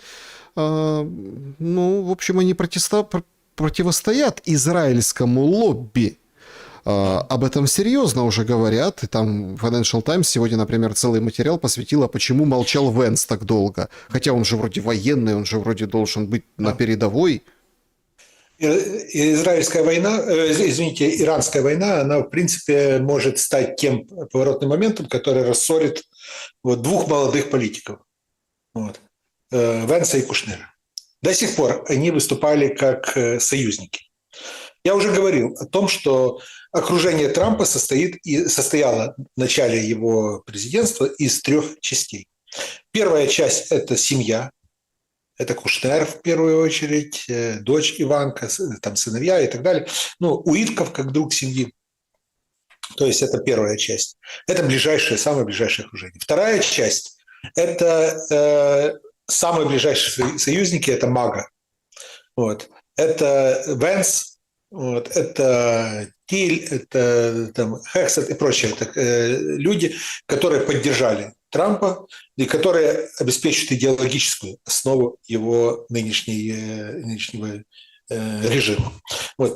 в общем, они противостоят израильскому лобби. Об этом серьезно уже говорят. И там Financial Times сегодня, например, целый материал посвятила, почему молчал Венс так долго. Хотя он же вроде военный, он же вроде должен быть на передовой. Иранская война, она, в принципе, может стать тем поворотным моментом, который рассорит двух молодых политиков. Венса и Кушнера. До сих пор они выступали как союзники. Я уже говорил о том, что окружение Трампа состояло в начале его президентства из 3 частей. Первая часть – это семья, это Кушнер в первую очередь, дочь Иванка, там сыновья и так далее. Уитков как друг семьи. То есть это первая часть. Это самое ближайшее окружение. Вторая часть – это самые ближайшие союзники – это МАГА. Это Венс, это Тиль, это Хексет и прочие. Это люди, которые поддержали Трампа и которые обеспечивают идеологическую основу его нынешнего режима.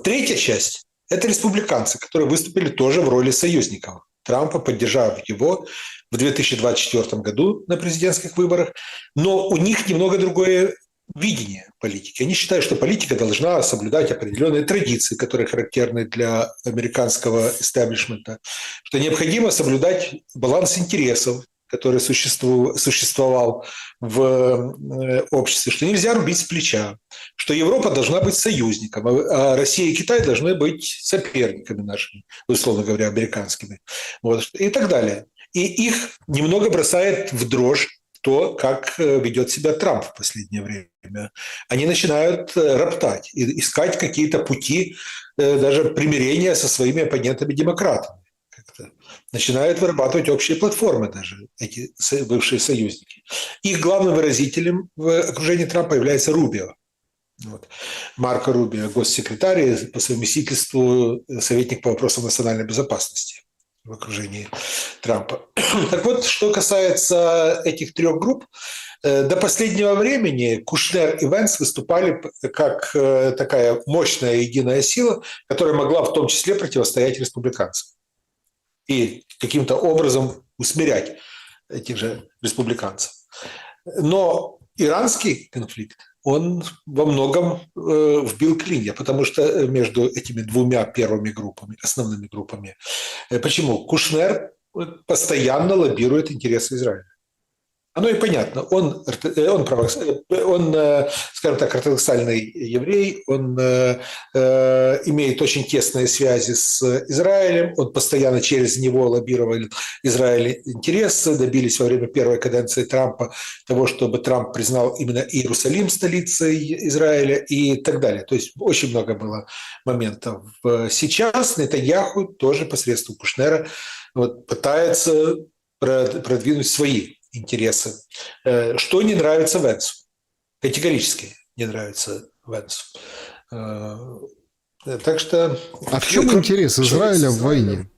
Третья часть – это республиканцы, которые выступили тоже в роли союзников Трампа, поддержав его в 2024 году на президентских выборах, но у них немного другое видение политики. Они считают, что политика должна соблюдать определенные традиции, которые характерны для американского истеблишмента, что необходимо соблюдать баланс интересов, который существовал в обществе, что нельзя рубить с плеча, что Европа должна быть союзником, а Россия и Китай должны быть соперниками нашими, условно говоря, американскими. Вот, и так далее. И их немного бросает в дрожь то, как ведет себя Трамп в последнее время. Они начинают роптать и искать какие-то пути даже примирения со своими оппонентами-демократами. Начинают вырабатывать общие платформы даже, эти бывшие союзники. Их главным выразителем в окружении Трампа является Рубио. Вот. Марко Рубио, госсекретарь, по совместительству советник по вопросам национальной безопасности в окружении Трампа. Так вот, что касается этих трех групп, до последнего времени Кушнер и Венс выступали как такая мощная единая сила, которая могла в том числе противостоять республиканцам и каким-то образом усмирять этих же республиканцев. Но иранский конфликт, он во многом вбил клинья, потому что между этими двумя первыми группами, основными группами. Почему? Кушнер постоянно лоббирует интересы Израиля. Оно и понятно. Он, скажем так, ортодоксальный еврей, он имеет очень тесные связи с Израилем, он постоянно через него лоббировал Израиль интересы, добились во время первой каденции Трампа того, чтобы Трамп признал именно Иерусалим столицей Израиля и так далее. То есть очень много было моментов. Сейчас Нетаньяху тоже посредством Кушнера пытается продвинуть свои интересы. Что не нравится Венсу? Категорически не нравится Венсу. Так что... А в чем интерес Израиля в войне?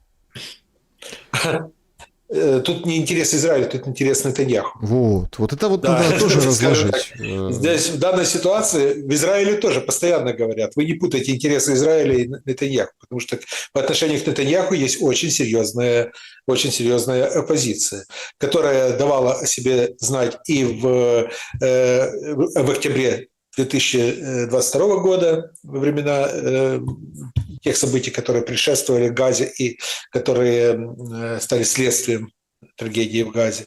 Тут не интерес Израиля, тут интерес Нетаньяху. Вот это вот надо тоже разложить. Здесь в данной ситуации в Израиле тоже постоянно говорят, вы не путайте интересы Израиля и Нетаньяху, потому что по отношению к Нетаньяху есть очень серьезная оппозиция, которая давала о себе знать и в октябре 2022 года, во времена тех событий, которые предшествовали Газе и которые стали следствием трагедии в Газе,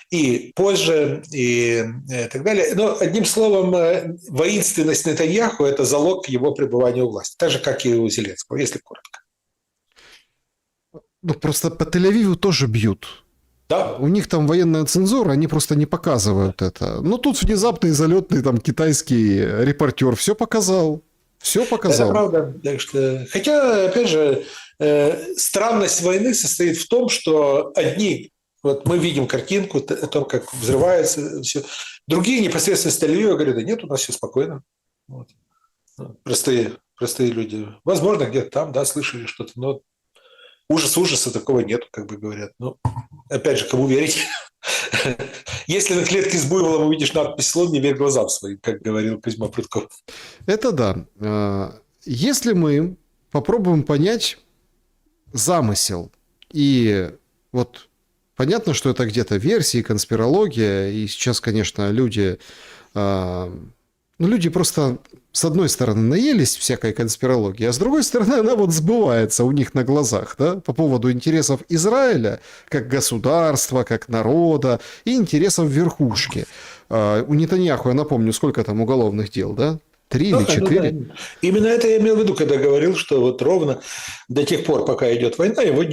и позже, и так далее. Но, одним словом, воинственность Нетаньяху – это залог его пребывания у власти, так же, как и у Зеленского, если коротко. Ну, просто по Тель-Авиву тоже бьют. Да. У них там военная цензура, они просто не показывают это. Но тут внезапный залетный там китайский репортер все показал. Все показал. Это правда. Так что... Хотя, опять же, странность войны состоит в том, что одни, вот мы видим картинку о том, как взрывается все. Другие непосредственно с Тель-Авива говорят, да нет, у нас все спокойно. Вот. Простые люди. Возможно, где-то там, да, слышали что-то, но ужаса такого нет, как бы говорят. Но, опять же, кому верить? Если на клетке с буйволом увидишь надпись «Слон, не верь глазам своим», как говорил Кузьма Прутков. Это да. Если мы попробуем понять замысел, и вот понятно, что это где-то версии, конспирология, и сейчас, конечно, люди просто, с одной стороны, наелись всякой конспирологии, а с другой стороны, она вот сбывается у них на глазах, да, по поводу интересов Израиля как государства, как народа и интересов верхушки. У Нетаньяху, я напомню, сколько там уголовных дел, да? 3 или 4? Да. Именно это я имел в виду, когда говорил, что вот ровно до тех пор, пока идет война, его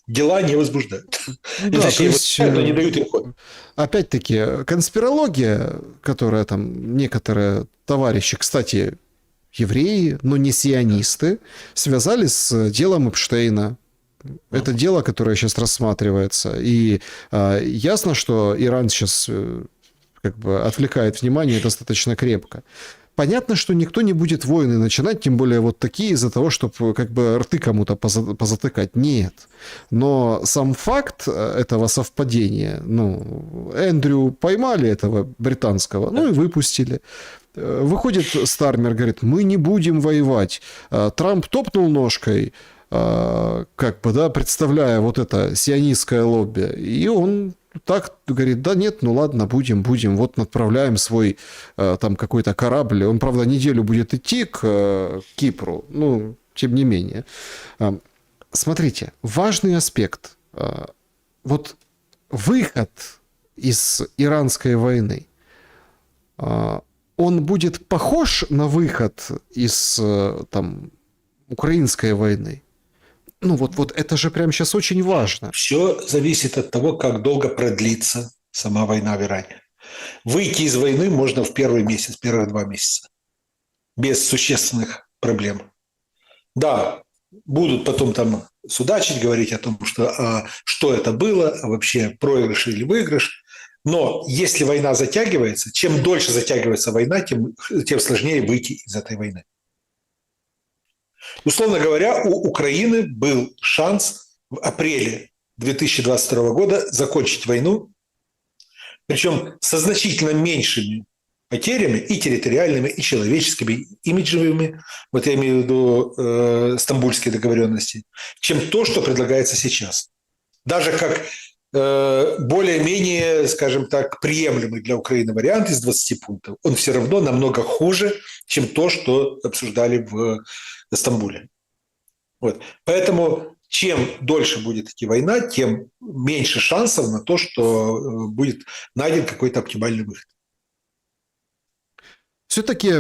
дела не возбуждают. Да, то есть, но не дают им ход. Опять-таки, конспирология, которая там некоторые товарищи, кстати, евреи, но не сионисты, связали с делом Эпштейна. Это дело, которое сейчас рассматривается. И ясно, что Иран сейчас как бы отвлекает внимание достаточно крепко. Понятно, что никто не будет войны начинать, тем более вот такие, из-за того, чтобы как бы рты кому-то позатыкать. Нет. Но сам факт этого совпадения, Эндрю поймали этого британского, и выпустили. Выходит Стармер, говорит, мы не будем воевать. Трамп топнул ножкой, как бы, да, представляя вот это сионистское лобби. И он так говорит, да нет, ну ладно, будем, вот отправляем свой там какой-то корабль. Он, правда, неделю будет идти к Кипру, ну, тем не менее. Смотрите, важный аспект. Вот выход из иранской войны, он будет похож на выход из там, украинской войны? Ну вот это же прямо сейчас очень важно. Все зависит от того, как долго продлится сама война в Иране. Выйти из войны можно в первый месяц, первых 2 месяца. Без существенных проблем. Да, будут потом там судачить, говорить о том, что это было, а вообще проигрыш или выигрыш. Но если война затягивается, чем дольше затягивается война, тем сложнее выйти из этой войны. Условно говоря, у Украины был шанс в апреле 2022 года закончить войну, причем со значительно меньшими потерями и территориальными, и человеческими, и имиджевыми, вот я имею в виду стамбульские договоренности, чем то, что предлагается сейчас. Даже как более-менее, скажем так, приемлемый для Украины вариант из 20 пунктов, он все равно намного хуже, чем то, что обсуждали в Стамбуле. Вот. Поэтому чем дольше будет идти война, тем меньше шансов на то, что будет найден какой-то оптимальный выход. Все-таки,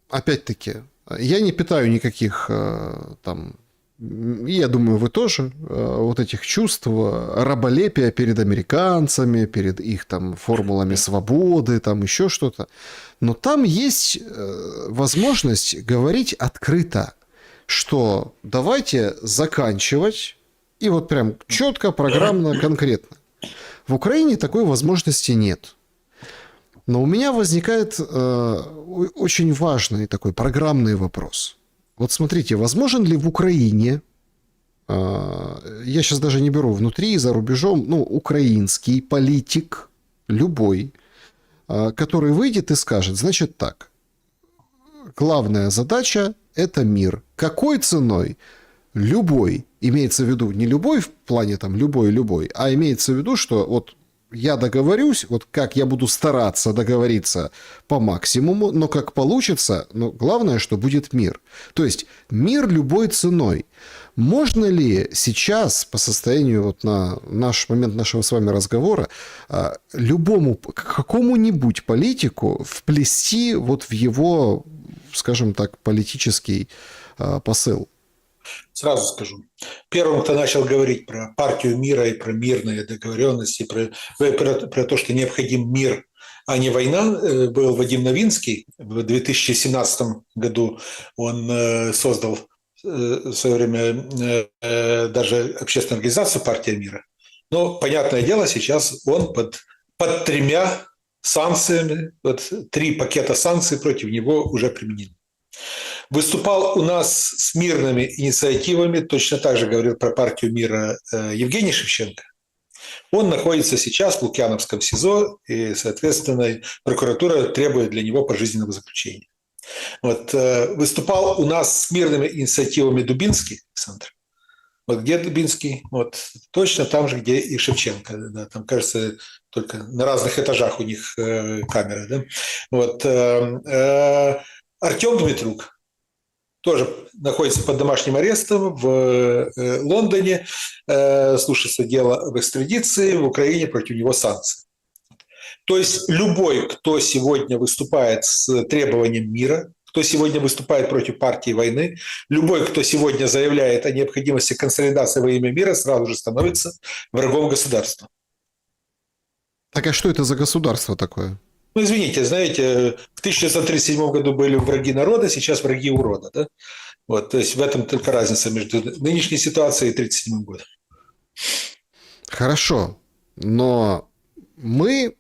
опять-таки, я не питаю никаких там, я думаю, вы тоже, вот этих чувств раболепия перед американцами, перед их там формулами свободы, там еще что-то. Но там есть возможность говорить открыто, что давайте заканчивать, и вот прям четко, программно, конкретно. В Украине такой возможности нет. Но у меня возникает очень важный такой программный вопрос. Вот смотрите, возможен ли в Украине, я сейчас даже не беру внутри, за рубежом, ну, украинский политик, любой, который выйдет и скажет, значит так, главная задача – это мир. Какой ценой? Любой. Имеется в виду не любой в плане там любой, а имеется в виду, что вот я договорюсь, вот как я буду стараться договориться по максимуму, но как получится, но главное, что будет мир. То есть мир любой ценой. Можно ли сейчас, по состоянию вот на наш момент нашего с вами разговора, любому, какому-нибудь политику вплести вот в его, скажем так, политический посыл? Сразу скажу. Первым, кто начал говорить про партию мира и про мирные договоренности, про то, что необходим мир, а не война, был Вадим Новинский. В 2017 году он создал в свое время даже общественную организацию «Партия мира». Но, понятное дело, сейчас он под 3 санкциями, вот 3 пакета санкций против него уже применены. Выступал у нас с мирными инициативами, точно так же говорил про партию мира Евгений Шевченко. Он находится сейчас в Лукьяновском СИЗО, и, соответственно, прокуратура требует для него пожизненного заключения. Вот, выступал у нас с мирными инициативами Дубинский Александр. Вот где Дубинский? Вот точно там же, где и Шевченко. Да, там, кажется, только на разных этажах у них камеры. Да? Вот, Артем Дмитрук тоже находится под домашним арестом в Лондоне, слушается дело об экстрадиции, в Украине против него санкции. То есть любой, кто сегодня выступает с требованием мира, кто сегодня выступает против партии войны, любой, кто сегодня заявляет о необходимости консолидации во имя мира, сразу же становится врагом государства. Так а что это за государство такое? Ну, извините, знаете, в 1937 году были враги народа, сейчас враги урода. Да? Вот, то есть в этом только разница между нынешней ситуацией и 1937 годом. Хорошо, но мы,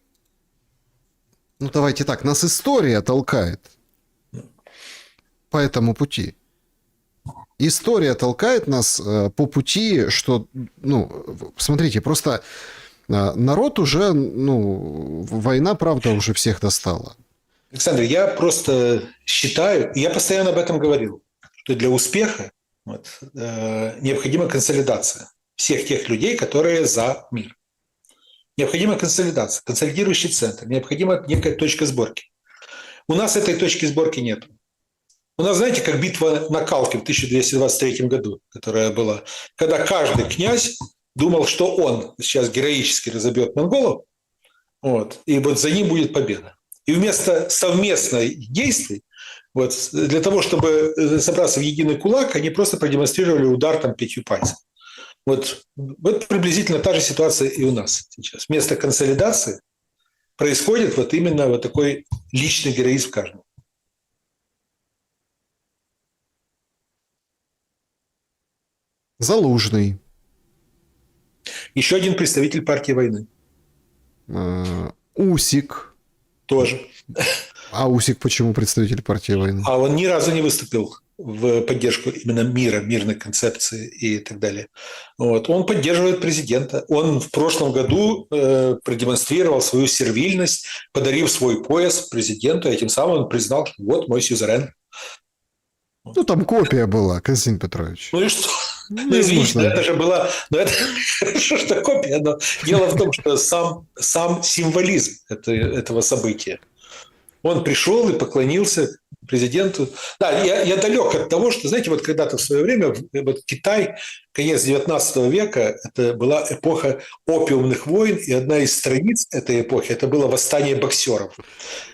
ну давайте так, нас история толкает по этому пути. История толкает нас по пути, что, ну, смотрите, просто... Народ уже, ну, война, правда, уже всех достала. Александр, я просто считаю, и я постоянно об этом говорил, что для успеха Вот. Необходима консолидация всех тех людей, которые за мир. Необходима консолидация, консолидирующий центр, необходима некая точка сборки. У нас этой точки сборки нет. У нас, знаете, как битва на Калке в 1223 году, которая была, когда каждый князь думал, что он сейчас героически разобьет монголов, вот, и вот за ним будет победа. И вместо совместных действий, вот, для того, чтобы собраться в единый кулак, они просто продемонстрировали удар там 5 пальцев. Вот приблизительно та же ситуация и у нас сейчас. Вместо консолидации происходит вот именно вот такой личный героизм каждого. Залужный. Еще один представитель партии войны. Усик. Тоже. А Усик почему представитель партии войны? А он ни разу не выступил в поддержку именно мира, мирной концепции и так далее. Вот. Он поддерживает президента. Он в прошлом году продемонстрировал свою сервильность, подарив свой пояс президенту, и тем самым он признал, что вот мой сюзерен. Ну, там копия была, Константин Петрович. Ну и что? Ну, извините, это же была... Ну, это хорошо, что копия, но дело в том, что сам символизм этого события. Он пришел и поклонился президенту. Да, я далек от того, что, знаете, вот когда-то в свое время вот Китай, конец 19 века, это была эпоха опиумных войн, и одна из страниц этой эпохи – это было восстание боксеров.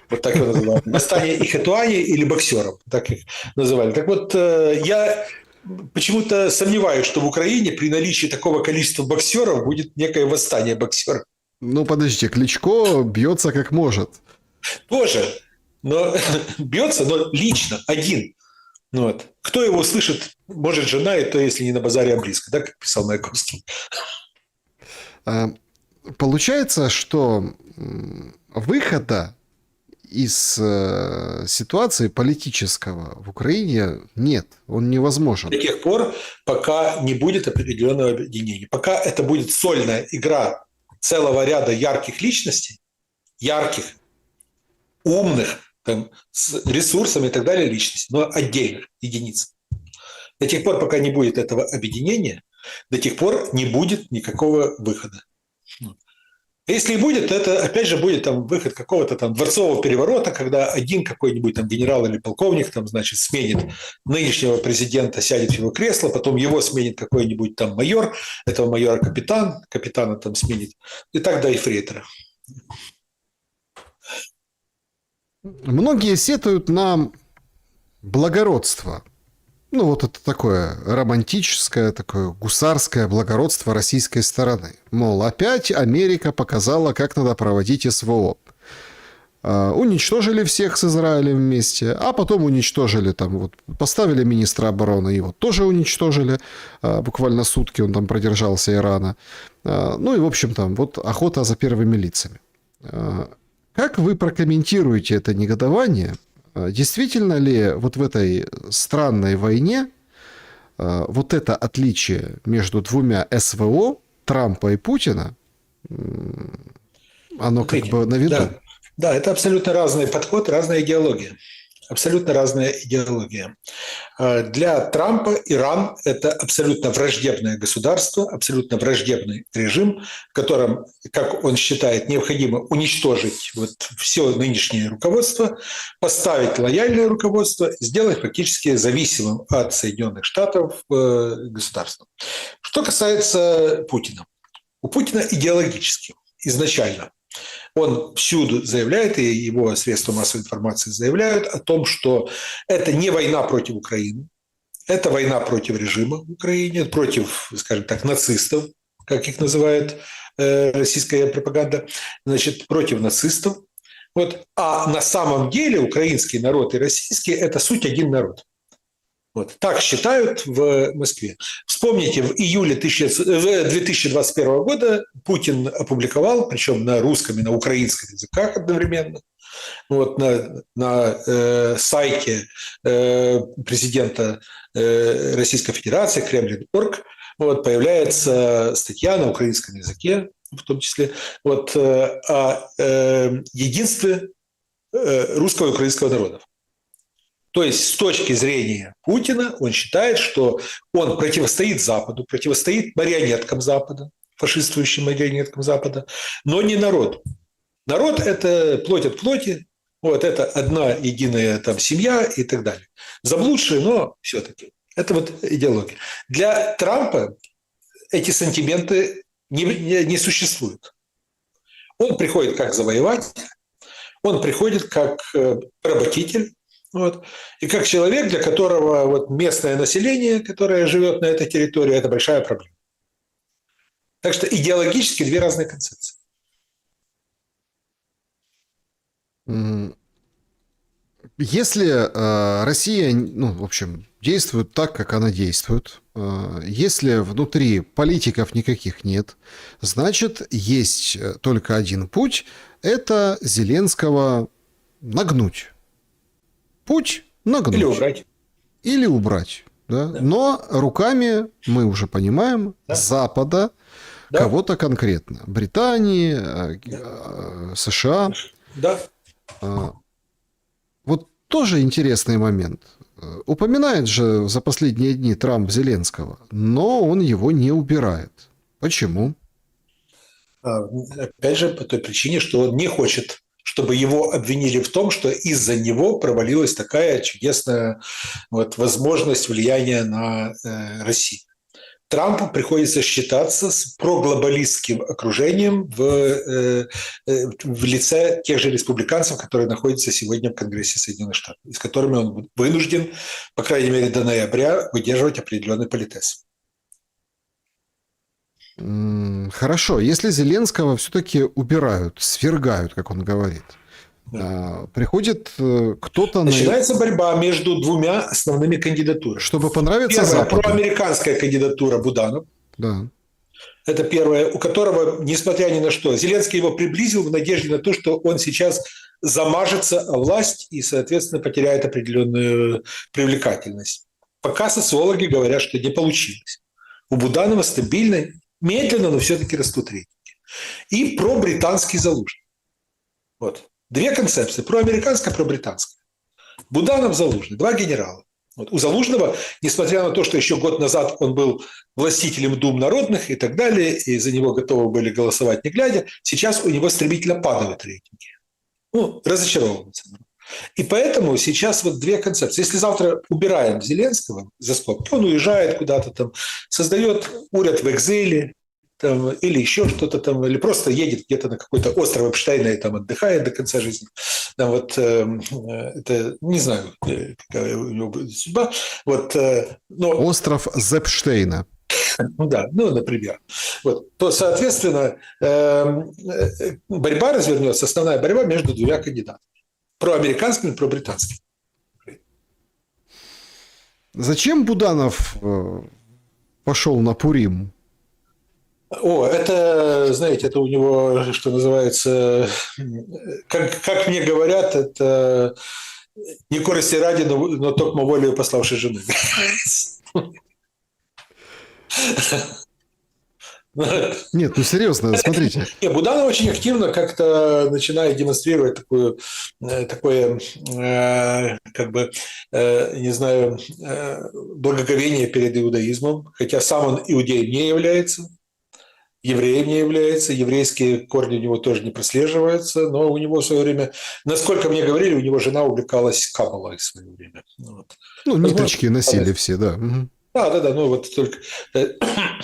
Вот так его называли. Восстание ихэтуани или боксеров, так их называли. Так вот, я почему-то сомневаюсь, что в Украине при наличии такого количества боксеров будет некое восстание боксеров. Ну, подождите, Кличко бьется как может. Тоже, но бьется, но лично, один. Вот. Кто его услышит, может, жена, и то, если не на базаре, а близко, да, как писал Маяковский. Получается, что выхода из ситуации политического в Украине нет, он невозможен. До тех пор, пока не будет определенного объединения. Пока это будет сольная игра целого ряда ярких личностей, ярких, умных, там, с ресурсами и так далее личностей, но отдельных единиц. До тех пор, пока не будет этого объединения, до тех пор не будет никакого выхода. Если и будет, то это опять же будет там выход какого-то там дворцового переворота, когда один какой-нибудь там генерал или полковник там, значит, сменит нынешнего президента, сядет в его кресло, потом его сменит какой-нибудь там майор, этого майора капитан, капитана там сменит, и так до эфрейтора. Многие сетуют на благородство. Ну, вот это такое романтическое, такое гусарское благородство российской стороны. Мол, опять Америка показала, как надо проводить СВО. Уничтожили всех с Израилем вместе, а потом уничтожили там, вот, поставили министра обороны, его тоже уничтожили. Буквально сутки он там продержался Ирана. Ну и, в общем, там вот охота за первыми лицами. Как вы прокомментируете это негодование? Действительно ли вот в этой странной войне вот это отличие между двумя СВО, Трампа и Путина, оно как бы на виду? Да, это абсолютно разный подход, разная идеология. Абсолютно разная идеология. Для Трампа Иран – это абсолютно враждебное государство, абсолютно враждебный режим, в котором, как он считает, необходимо уничтожить вот все нынешнее руководство, поставить лояльное руководство, сделать фактически зависимым от Соединенных Штатов государством. Что касается Путина. У Путина идеологически изначально он всюду заявляет, и его средства массовой информации заявляют о том, что это не война против Украины, это война против режима в Украине, против, скажем так, нацистов, как их называет российская пропаганда, значит, против нацистов. Вот. А на самом деле украинский народ и российский – это суть один народ. Вот. Так считают в Москве. Вспомните, в июле 2021 года Путин опубликовал, причем на русском и на украинском языках одновременно, вот, на сайте президента Российской Федерации Кремль.орг вот, появляется статья на украинском языке, в том числе, вот, о единстве русского и украинского народов. То есть с точки зрения Путина он считает, что он противостоит Западу, противостоит марионеткам Запада, фашистующим марионеткам Запада, но не народу. Народ – это плоть от плоти, вот это одна единая там семья и так далее. Заблудшие, но все-таки. Это вот идеология. Для Трампа эти сантименты не существуют. Он приходит как завоеватель, он приходит как поработитель, вот, и как человек, для которого вот местное население, которое живет на этой территории, это большая проблема. Так что идеологически две разные концепции. Если Россия, ну, в общем, действует так, как она действует, если внутри политиков никаких нет, значит, есть только один путь – это Зеленского нагнуть. Путь нагнуть. Или убрать. Или убрать. Да? Да. Но руками, мы уже понимаем, да. Запада, да. Кого-то конкретно. Британии, да. США. Да. Вот тоже интересный момент. Упоминает же за последние дни Трамп Зеленского, но он его не убирает. Почему? Опять же, по той причине, что он не хочет, чтобы его обвинили в том, что из-за него провалилась такая чудесная вот возможность влияния на Россию. Трампу приходится считаться с проглобалистским окружением в лице тех же республиканцев, которые находятся сегодня в Конгрессе Соединенных Штатов, и с которыми он вынужден, по крайней мере, до ноября выдерживать определенный политез. Хорошо, если Зеленского все-таки убирают, свергают, как он говорит, да. Приходит кто-то... Начинается борьба между двумя основными кандидатурами. Чтобы понравиться Первая Западу. проамериканская кандидатура Буданов. Да. Это первое, у которого, несмотря ни на что, Зеленский его приблизил в надежде на то, что он сейчас замажется о власть и, соответственно, потеряет определенную привлекательность. Пока социологи говорят, что не получилось. У Буданова стабильно, медленно, но все-таки растут рейтинги. И пробританский Залужный. Вот. Две концепции. Проамериканская, пробританская. Буданов, Залужный. Два генерала. Вот. У Залужного, несмотря на то, что еще год назад он был властителем дум народных и так далее, и за него готовы были голосовать не глядя, сейчас у него стремительно падают рейтинги. Ну, разочаровываются. И поэтому сейчас вот две концепции. Если завтра убираем Зеленского за скобки, он уезжает куда-то там, создает уряд в экзиле, там, или еще что-то там, или просто едет где-то на какой-то остров Эпштейна и там отдыхает до конца жизни. Там вот, это не знаю, какая у него будет судьба. Вот, но... Остров Зепштейна. Ну да, ну, например. Вот, то, соответственно, борьба развернется, основная борьба между двумя кандидатами. Проамериканским и пробританским. Зачем Буданов пошел на Пурим? О, это, знаете, это у него, что называется, как мне говорят, это не корости ради, но только волею пославшей жены. Нет, ну серьезно, смотрите. Буданов очень активно как-то начинает демонстрировать такое, как бы, не знаю, благоговение перед иудаизмом, хотя сам он иудеем не является. Евреем не является, еврейские корни у него тоже не прослеживаются, но у него в свое время, насколько мне говорили, у него жена увлекалась каббалой в свое время. Вот. Ну, ниточки носили все, да. Да, ну вот только...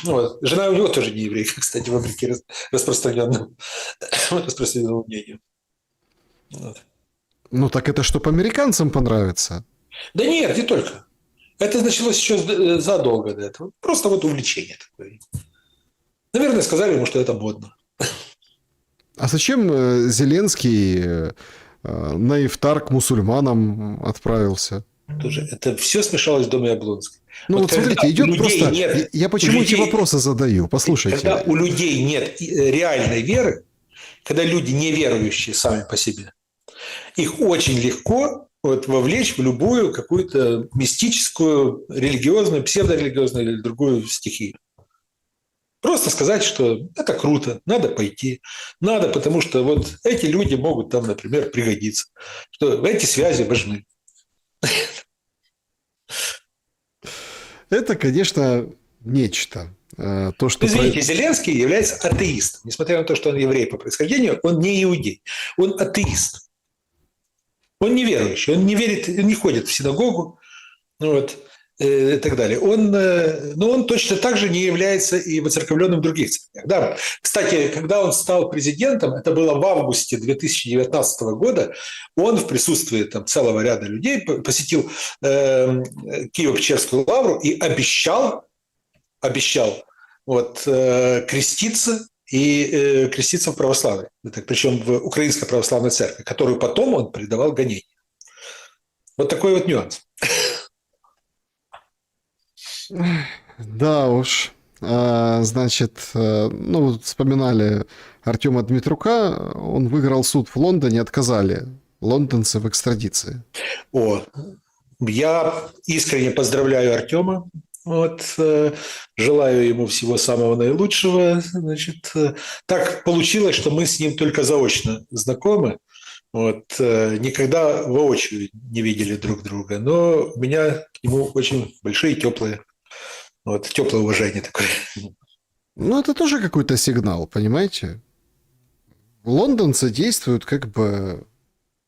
Вот. Жена у него тоже не еврейка, кстати, вопреки распространенному мнению. Вот. Ну, так это чтоб американцам понравится? Да нет, не только. Это началось еще задолго до этого. Просто вот увлечение такое. Наверное, сказали ему, что это модно. А зачем Зеленский на ифтар к мусульманам отправился? Тоже. Это все смешалось в доме Облонской. Ну вот смотрите, идет просто... Нет, я почему эти вопросы задаю? Послушайте. Когда у людей нет реальной веры, когда люди неверующие сами по себе, их очень легко вот вовлечь в любую какую-то мистическую, религиозную, псевдорелигиозную или другую стихию. Просто сказать, что это круто, надо пойти, надо, потому что вот эти люди могут там, например, пригодиться, что эти связи важны. Это, конечно, нечто. То, что... Извините, Зеленский является атеистом. Несмотря на то, что он еврей по происхождению, он не иудей. Он атеист. Он неверующий. Он не верит, он не ходит в синагогу. Вот, и так далее. Но он точно так же не является и воцерковленным в других церквях. Да. Кстати, когда он стал президентом, это было в августе 2019 года, он в присутствии там, целого ряда людей посетил Киево-Печерскую лавру и обещал вот, креститься и креститься в православии. Причем в Украинской православной церкви, которую потом он предавал гонению. Вот такой вот нюанс. Да уж. Значит, ну, вспоминали Артема Дмитрука, он выиграл суд в Лондоне, отказали лондонцы в экстрадиции. Я искренне поздравляю Артема. Вот, желаю ему всего самого наилучшего. Значит, так получилось, что мы с ним только заочно знакомы. Вот, никогда воочию не видели друг друга, но у меня к нему очень большие теплое уважение такое. Ну, это тоже какой-то сигнал, понимаете? Лондонцы действуют как бы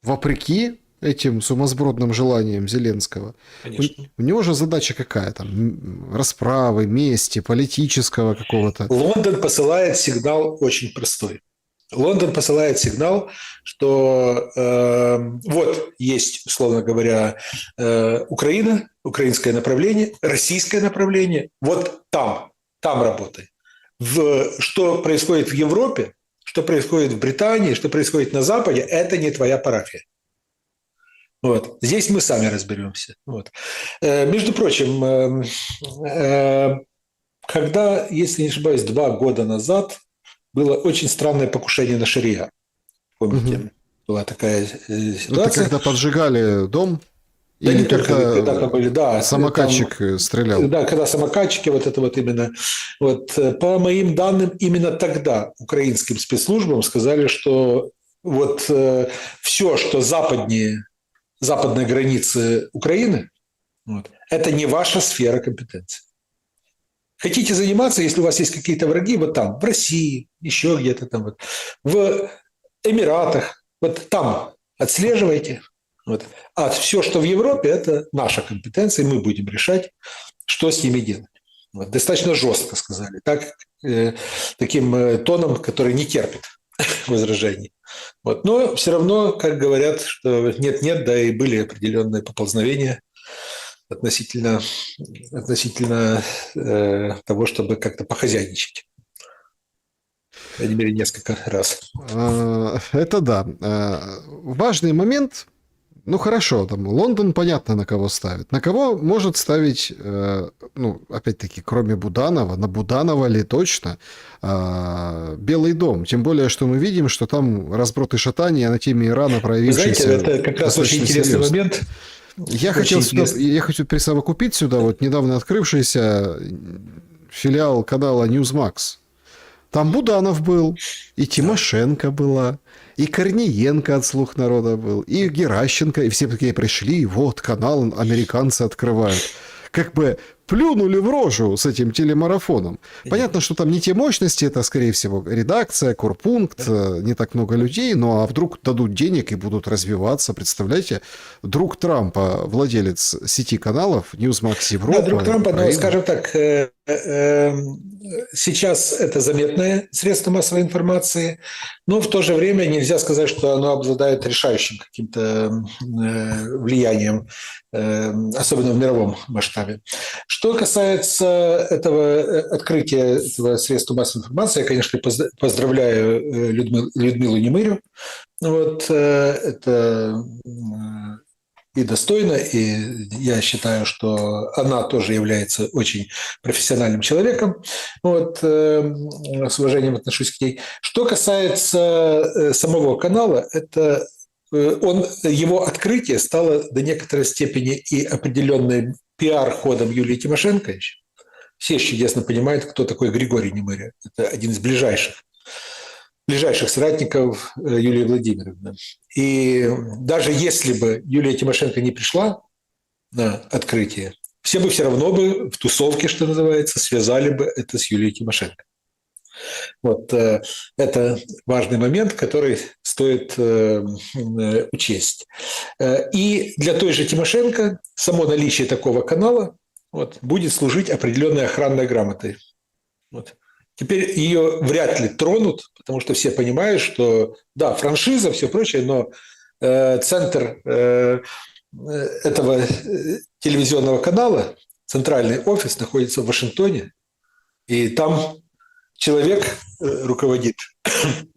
вопреки этим сумасбродным желаниям Зеленского. У него же задача какая там? Расправы, мести, политического какого-то. Лондон посылает сигнал очень простой. Лондон посылает сигнал, что вот есть, условно говоря, Украина, украинское направление, российское направление, вот там работай. Что происходит в Европе, что происходит в Британии, что происходит на Западе, это не твоя парафия. Вот. Здесь мы сами разберемся. Вот. Между прочим, когда, если не ошибаюсь, 2 года назад было очень странное покушение на шария. Помните, была такая ситуация. Это когда поджигали дом? Да, или не когда были, да, самокатчик там, стрелял? Да, когда самокатчики, вот это вот именно. Вот, по моим данным, именно тогда украинским спецслужбам сказали, что вот все, что западной границы Украины, вот, это не ваша сфера компетенции. Хотите заниматься, если у вас есть какие-то враги, вот там, в России, еще где-то там, вот, в Эмиратах, вот там отслеживайте. Вот. А все, что в Европе, это наша компетенция, и мы будем решать, что с ними делать. Вот. Достаточно жестко сказали, таким тоном, который не терпит возражений. Вот. Но все равно, как говорят, что нет-нет, да и были определенные поползновения относительно того, чтобы как-то похозяйничать. По крайней мере, несколько раз. Это да. Важный момент. Ну, хорошо, там Лондон понятно, на кого ставит. На кого может ставить, ну, опять-таки, кроме Буданова, на Буданова ли точно, Белый дом? Тем более, что мы видим, что там разброд и шатание на теме Ирана проявившиеся. Вы знаете, это как раз очень интересный момент. Я хочу присовокупить сюда вот недавно открывшийся филиал канала Newsmax. Там Буданов был, и Тимошенко была, и Корниенко от «Слух народа» был, и Геращенко, и все такие пришли, вот канал американцы открывают. Как бы плюнули в рожу с этим телемарафоном. Понятно, что там не те мощности, это, скорее всего, редакция, корпункт, не так много людей, ну а вдруг дадут денег и будут развиваться, представляете? Друг Трампа, владелец сети каналов, Newsmax Европа. Да, друг Трампа, но, скажем так, сейчас это заметное средство массовой информации, но в то же время нельзя сказать, что оно обладает решающим каким-то влиянием, особенно в мировом масштабе. Что касается этого открытия этого средства массовой информации, я, конечно, поздравляю Людмилу Немырю. Вот, это и достойно, и я считаю, что она тоже является очень профессиональным человеком. Вот, с уважением отношусь к ней. Что касается самого канала, это его открытие стало до некоторой степени и определенным пиар-ходом Юлии Тимошенко. Все чудесно понимают, кто такой Григорий Немыря. Это один из ближайших соратников Юлии Владимировны. И даже если бы Юлия Тимошенко не пришла на открытие, все бы все равно бы в тусовке, что называется, связали бы это с Юлией Тимошенко. Вот это важный момент, который стоит учесть. И для той же Тимошенко само наличие такого канала будет служить определенной охранной грамотой. Теперь ее вряд ли тронут, потому что все понимают, что да, франшиза, все прочее, но центр этого телевизионного канала, центральный офис находится в Вашингтоне, и там человек руководит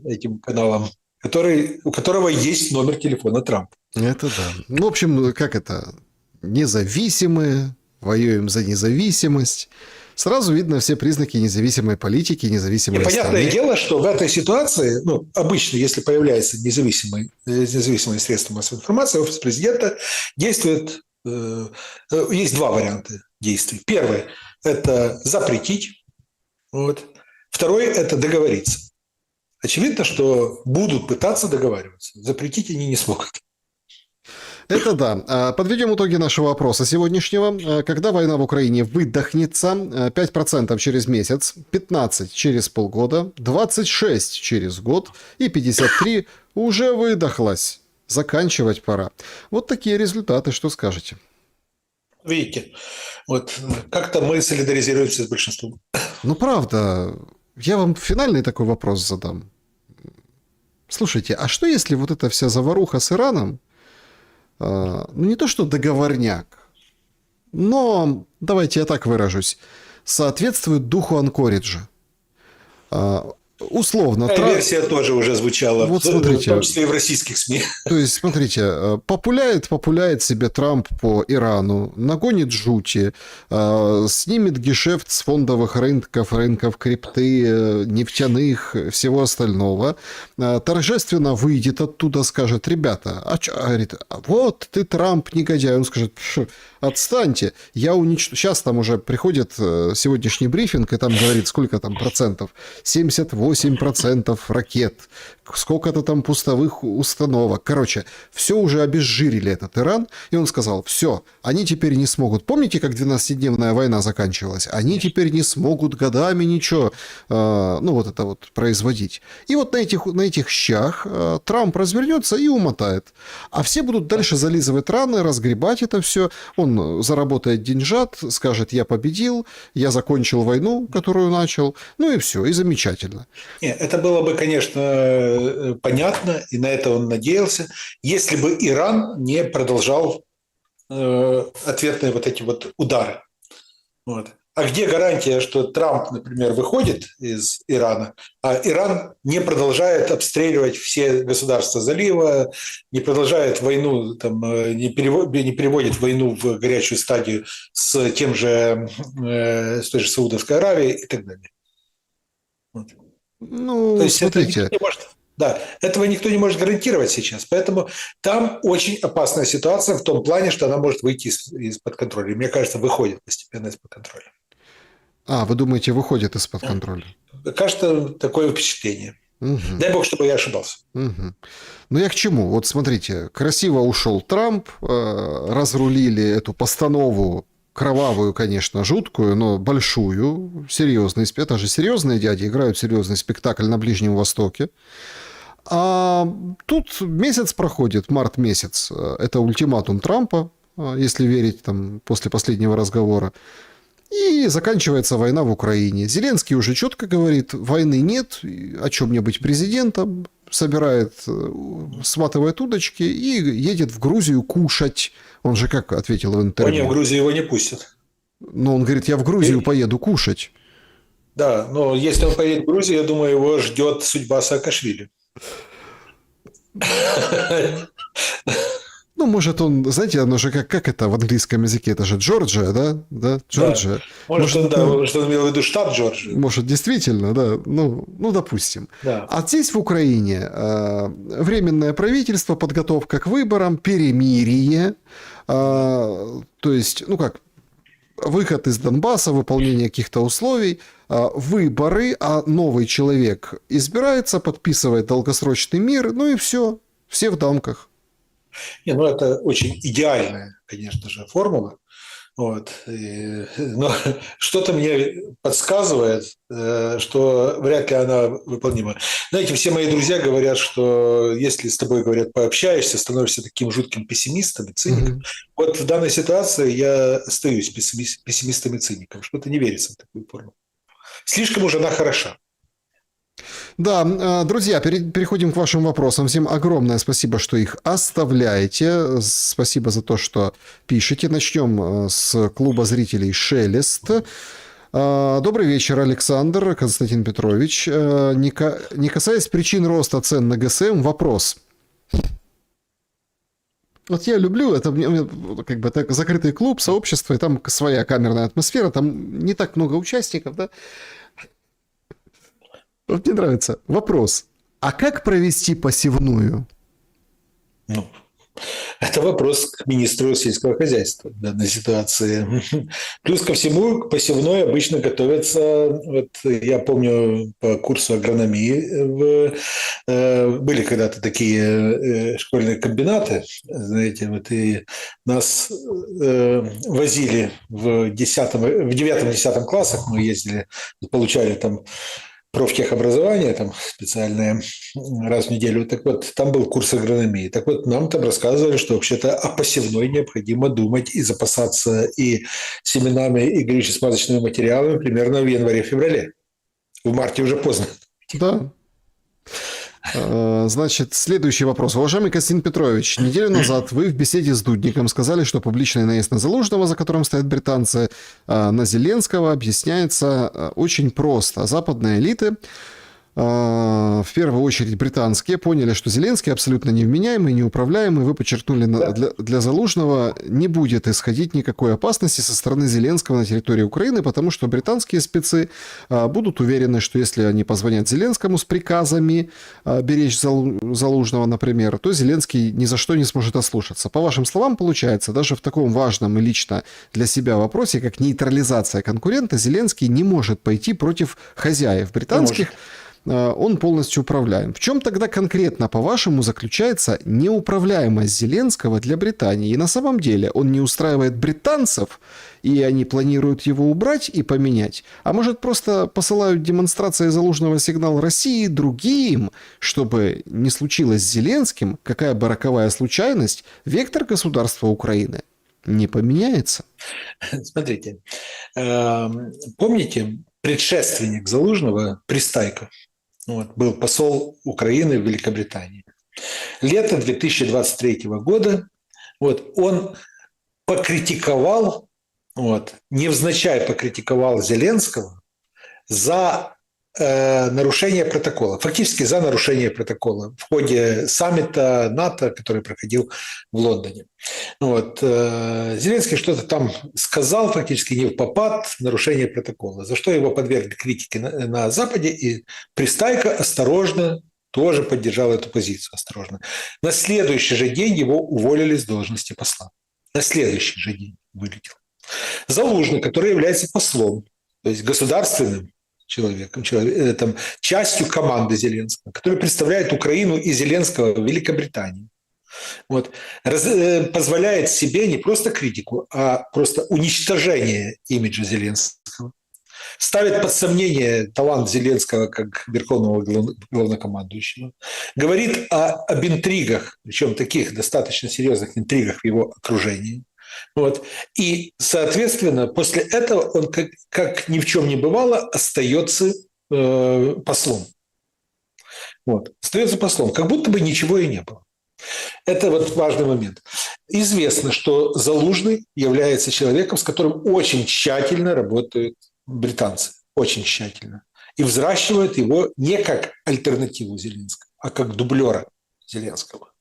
этим каналом, у которого есть номер телефона Трампа. Это да. Ну, в общем, как это? Независимые, воюем за независимость. Сразу видно все признаки независимой политики, независимой страны. Понятное дело, что в этой ситуации, обычно, если появляется независимое средство массовой информации, офис президента действует. Есть два варианта действий. Первый – это запретить. Второй – это договориться. Очевидно, что будут пытаться договариваться. Запретить они не смогут. Это да. Подведем итоги нашего опроса сегодняшнего. Когда война в Украине выдохнется, 5% через месяц, 15% через полгода, 26% через год и 53% уже выдохлась. Заканчивать пора. Вот такие результаты. Что скажете? Видите, как-то мы солидаризируемся с большинством. Ну, правда. Я вам финальный такой вопрос задам. Слушайте, а что если вот эта вся заваруха с Ираном, не то что договорняк, но, давайте я так выражусь, соответствует духу Анкориджа? Условно. Версия тоже уже звучала, вот смотрите, в том числе и в российских СМИ. То есть, смотрите, популяет себе Трамп по Ирану, нагонит жути, снимет гешефт с фондовых рынков крипты, нефтяных, всего остального, торжественно выйдет оттуда, скажет: ребята, говорит, вот ты, Трамп, негодяй. Он скажет: отстаньте, я уничтожу. Сейчас там уже приходит сегодняшний брифинг, и там говорит, сколько там процентов? 78% ракет, сколько-то там пустовых установок. Короче, все уже обезжирили этот Иран, и он сказал: все, они теперь не смогут. Помните, как 12-дневная война заканчивалась? Они теперь не смогут годами ничего, производить. И вот на этих щах Трамп развернется и умотает. А все будут дальше зализывать раны, разгребать это все. Он заработает деньжат, скажет: я победил, я закончил войну, которую начал, и все, и замечательно. Нет, это было бы, конечно, понятно, и на это он надеялся, если бы Иран не продолжал ответные эти удары. А где гарантия, что Трамп, например, выходит из Ирана, а Иран не продолжает обстреливать все государства залива, не продолжает войну, не переводит войну в горячую стадию с той же Саудовской Аравией и так далее. То есть смотрите. Этого никто не может гарантировать сейчас. Поэтому там очень опасная ситуация в том плане, что она может выйти из-под контроля. Мне кажется, выходит постепенно из-под контроля. Вы думаете, выходит из-под контроля? Кажется, такое впечатление. Угу. Дай бог, чтобы я ошибался. Угу. Я к чему? Вот смотрите, красиво ушел Трамп, разрулили эту постанову, кровавую, конечно, жуткую, но большую, серьезный. Это же серьезные дяди играют серьезный спектакль на Ближнем Востоке. А тут месяц проходит, март месяц. Это ультиматум Трампа, если верить после последнего разговора. И заканчивается война в Украине. Зеленский уже четко говорит: войны нет, о чем мне быть президентом. Сматывает удочки и едет в Грузию кушать. Он же как ответил в интервью? В Грузию его не пустят. Но он говорит: я в Грузию поеду кушать. Да, но если он поедет в Грузию, я думаю, его ждет судьба Саакашвили. Может, он, знаете, оно же как это в английском языке, это же Джорджия, да? Джорджия. Да. Может, он имел в виду штат Джорджия. Может, действительно, да, допустим. Да. А здесь в Украине временное правительство, подготовка к выборам, перемирие, то есть, выход из Донбасса, выполнение каких-то условий, выборы, а новый человек избирается, подписывает долгосрочный мир, и все в дамках. Не, ну, это очень идеальная, конечно же, формула. Вот. Но что-то мне подсказывает, что вряд ли она выполнима. Знаете, все мои друзья говорят, что если с тобой, говорят, пообщаешься, становишься таким жутким пессимистом и циником. Мгм. Вот в данной ситуации я остаюсь пессимистом и циником. Что-то не верится в такую форму. Слишком уж она хороша. Да, друзья, переходим к вашим вопросам. Всем огромное спасибо, что их оставляете. Спасибо за то, что пишете. Начнем с клуба зрителей «Шелест». Добрый вечер, Александр, Константин Петрович. Не касаясь причин роста цен на ГСМ, вопрос. Вот я люблю это, как бы это закрытый клуб, сообщество, и там своя камерная атмосфера, там не так много участников, да. Вот мне нравится. Вопрос. А как провести посевную? Ну, это вопрос к министру сельского хозяйства в данной ситуации. Плюс ко всему, к посевной обычно готовятся, вот я помню по курсу агрономии, были когда-то такие школьные комбинаты, знаете, вот и нас возили в 9-10 классах, мы ездили, получали там профтехобразование там специальное раз в неделю. Так вот, там был курс агрономии. Так вот, нам там рассказывали, что вообще-то о посевной необходимо думать и запасаться и семенами, и горюче-смазочными материалами примерно в январе-феврале. В марте уже поздно. Да. Значит, следующий вопрос. Уважаемый Константин Петрович, неделю назад вы в беседе с Дудником сказали, что публичный наезд на Залужного, за которым стоят британцы, на Зеленского объясняется очень просто. Западные элиты, в первую очередь британские, поняли, что Зеленский абсолютно невменяемый, неуправляемый. Вы подчеркнули, для Залужного не будет исходить никакой опасности со стороны Зеленского на территории Украины, потому что британские спецы будут уверены, что если они позвонят Зеленскому с приказами беречь Залужного, например, то Зеленский ни за что не сможет ослушаться. По вашим словам, получается, даже в таком важном и лично для себя вопросе, как нейтрализация конкурента, Зеленский не может пойти против хозяев британских. Он полностью управляем. В чем тогда конкретно, по-вашему, заключается неуправляемость Зеленского для Британии? И на самом деле он не устраивает британцев, и они планируют его убрать и поменять? А может, просто посылают демонстрации Залужного сигнал России другим, чтобы не случилось с Зеленским, какая бы роковая случайность, вектор государства Украины не поменяется? Смотрите, помните, предшественник Залужного Пристайко? Вот, был посол Украины в Великобритании. Лето 2023 года вот, он покритиковал, вот, невзначай покритиковал Зеленского за нарушение протокола, фактически за нарушение протокола в ходе саммита НАТО, который проходил в Лондоне. Вот. Зеленский что-то там сказал, фактически не в попад, нарушение протокола, за что его подвергли критике на Западе, и Пристайко осторожно тоже поддержал эту позицию, осторожно. На следующий же день его уволили с должности посла. На следующий же день вылетел. Залужный, который является послом, то есть государственным человеком, там, частью команды Зеленского, который представляет Украину и Зеленского в Великобритании. Вот, позволяет себе не просто критику, а просто уничтожение имиджа Зеленского. Ставит под сомнение талант Зеленского как верховного главнокомандующего. Говорит об интригах, причем таких достаточно серьезных интригах в его окружении. Вот. И, соответственно, после этого он, как ни в чем не бывало, остается послом. Вот. Остается послом, как будто бы ничего и не было. Это вот важный момент. Известно, что Залужный является человеком, с которым очень тщательно работают британцы. Очень тщательно. И взращивают его не как альтернативу Зеленскому, а как дублера Зеленского.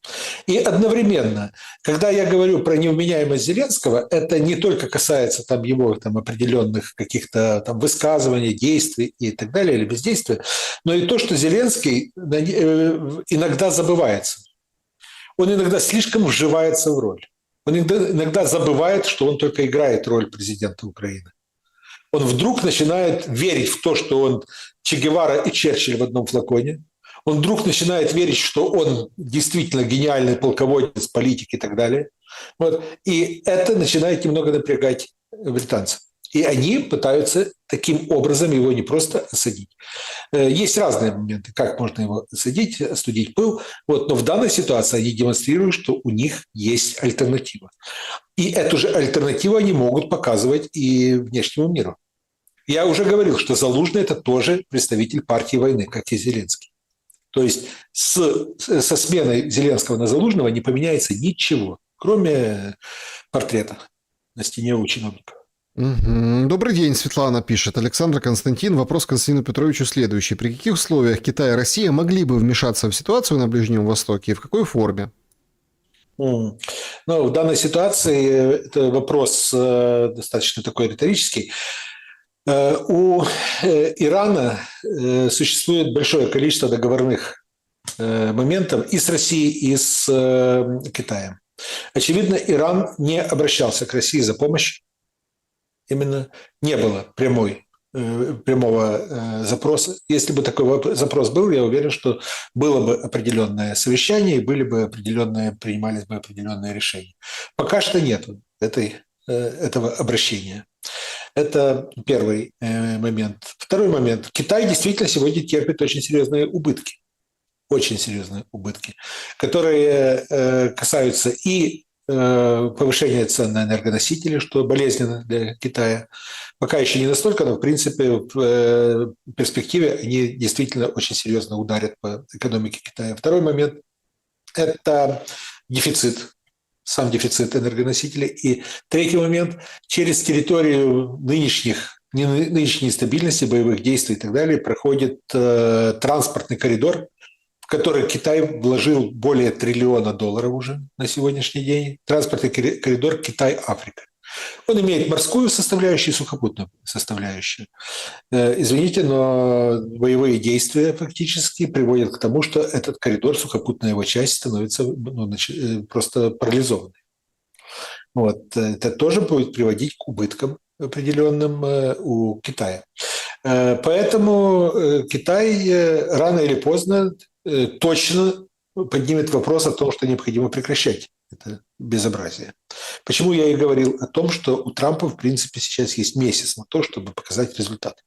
И одновременно, когда я говорю про невменяемость Зеленского, это не только касается там, его там, определенных каких-то там, высказываний, действий и так далее, или бездействия, но и то, что Зеленский иногда забывается. Он иногда слишком вживается в роль. Он иногда забывает, что он только играет роль президента Украины. Он вдруг начинает верить в то, что он Че Гевара и Черчилль в одном флаконе. он вдруг начинает верить, что он действительно гениальный полководец, политик и так далее. Вот. И это начинает немного напрягать британцев. И они пытаются таким образом его не просто осадить. Есть разные моменты, как можно его осадить, остудить пыл. Вот. Но в данной ситуации они демонстрируют, что у них есть альтернатива. И эту же альтернативу они могут показывать и внешнему миру. Я уже говорил, что Залужный – это тоже представитель партии войны, как и Зеленский. То есть со сменой Зеленского на Залужного не поменяется ничего, кроме портрета на стене у чиновников. Добрый день, Светлана пишет. Александр Константин. Вопрос Константину Петровичу следующий. При каких условиях Китай и Россия могли бы вмешаться в ситуацию на Ближнем Востоке и в какой форме? Ну, в данной ситуации это вопрос достаточно такой риторический. У Ирана существует большое количество договорных моментов и с Россией, и с Китаем. Очевидно, Иран не обращался к России за помощью. Именно не было прямого запроса. Если бы такой запрос был, я уверен, что было бы определенное совещание и принимались бы определенные решения. Пока что нет этого обращения. Это первый момент. Второй момент. Китай действительно сегодня терпит очень серьезные убытки, которые касаются и повышения цен на энергоносители, что болезненно для Китая. Пока еще не настолько, но в принципе в перспективе они действительно очень серьезно ударят по экономике Китая. Второй момент – это сам дефицит энергоносителей. И третий момент – через территорию нынешней стабильности, боевых действий и так далее проходит транспортный коридор, в который Китай вложил более $1 триллиона уже на сегодняшний день. Транспортный коридор Китай-Африка. Он имеет морскую составляющую и сухопутную составляющую. Извините, но боевые действия фактически приводят к тому, что этот коридор, сухопутная его часть, становится просто парализованной. Вот. Это тоже будет приводить к убыткам определенным у Китая. Поэтому Китай рано или поздно точно поднимет вопрос о том, что необходимо прекращать это безобразие. Почему я и говорил о том, что у Трампа, в принципе, сейчас есть месяц на то, чтобы показать результат.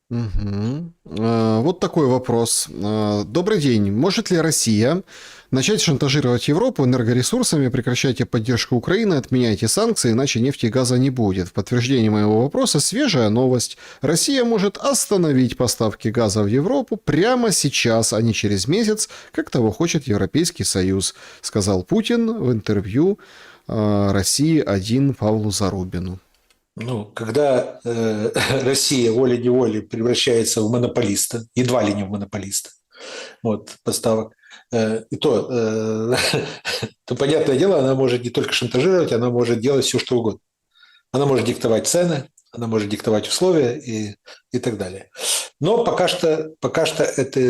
Вот такой вопрос. Добрый день. Может ли Россия начать шантажировать Европу энергоресурсами, прекращайте поддержку Украины, отменяйте санкции, иначе нефти и газа не будет? В подтверждение моего вопроса свежая новость. Россия может остановить поставки газа в Европу прямо сейчас, а не через месяц, как того хочет Европейский Союз, сказал Путин в интервью «России-1» Павлу Зарубину. Когда Россия волей-неволей превращается в монополиста, едва ли не в монополиста поставок, то, понятное дело, она может не только шантажировать, она может делать все, что угодно. Она может диктовать цены, она может диктовать условия и так далее. Но пока что это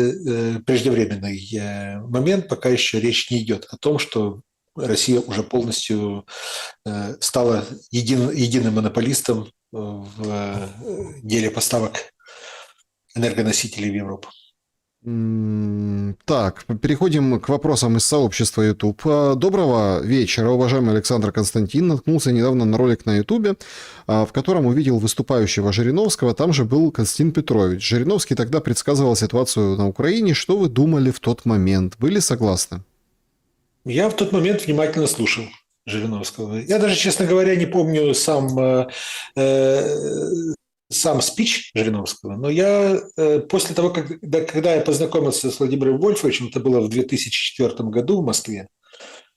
преждевременный момент, пока еще речь не идет о том, что Россия уже полностью стала единым монополистом в деле поставок энергоносителей в Европу. Так, переходим к вопросам из сообщества YouTube. Доброго вечера, уважаемый Александр Константин. Наткнулся недавно на ролик на YouTube, в котором увидел выступающего Жириновского. Там же был Константин Петрович. Жириновский тогда предсказывал ситуацию на Украине. Что вы думали в тот момент? Были согласны? Я в тот момент внимательно слушал Жириновского. Я даже, честно говоря, не помню сам спич Жириновского, но я после того, когда я познакомился с Владимиром Вольфовичем, это было в 2004 году в Москве,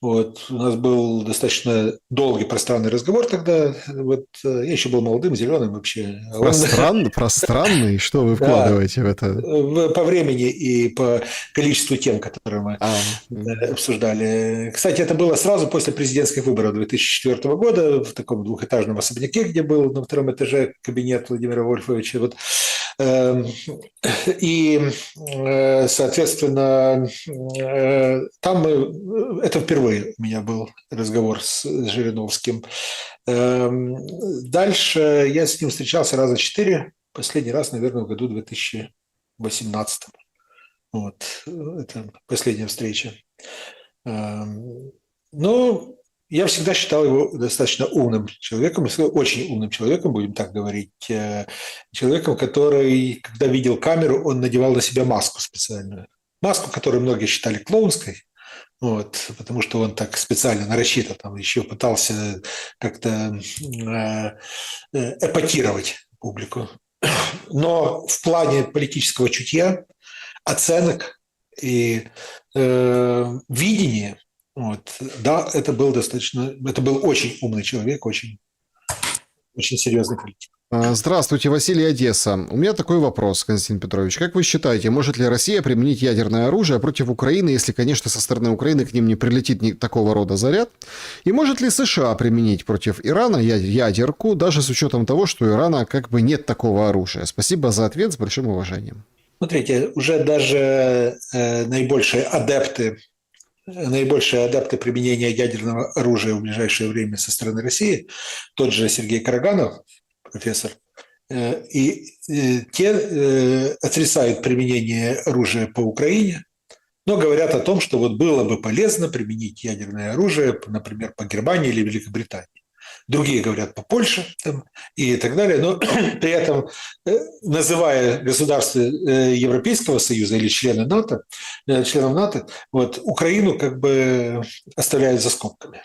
у нас был достаточно долгий, пространный разговор тогда. Я еще был молодым, зеленым вообще. Пространный? Что вы вкладываете в это? По времени и по количеству тем, которые мы обсуждали. Кстати, это было сразу после президентских выборов 2004 года в таком двухэтажном особняке, где был на втором этаже кабинет Владимира Вольфовича. И, соответственно, там это впервые у меня был разговор с Жириновским. Дальше я с ним встречался раза 4. Последний раз, наверное, в году 2018. Вот, это последняя встреча. Но я всегда считал его достаточно умным человеком, очень умным человеком, будем так говорить. Человеком, который, когда видел камеру, он надевал на себя маску специальную. Маску, которую многие считали клоунской, вот, потому что он так специально, нарочито там еще пытался как-то эпатировать публику. Но в плане политического чутья, оценок и видения, вот, да, это был очень умный человек, очень, очень серьезный политик. Здравствуйте, Василий, Одесса. У меня такой вопрос, Константин Петрович. Как вы считаете, может ли Россия применить ядерное оружие против Украины, если, конечно, со стороны Украины к ним не прилетит такого рода заряд? И может ли США применить против Ирана ядерку, даже с учетом того, что у Ирана как бы нет такого оружия? Спасибо за ответ, с большим уважением. Смотрите, уже даже наибольшие адепты применения ядерного оружия в ближайшее время со стороны России, тот же Сергей Караганов, профессор, и те отрицают применение оружия по Украине, но говорят о том, что вот было бы полезно применить ядерное оружие, например, по Германии или Великобритании. Другие говорят по Польше там, и так далее, но при этом, называя государства Европейского Союза или членов НАТО, вот, Украину как бы оставляют за скобками.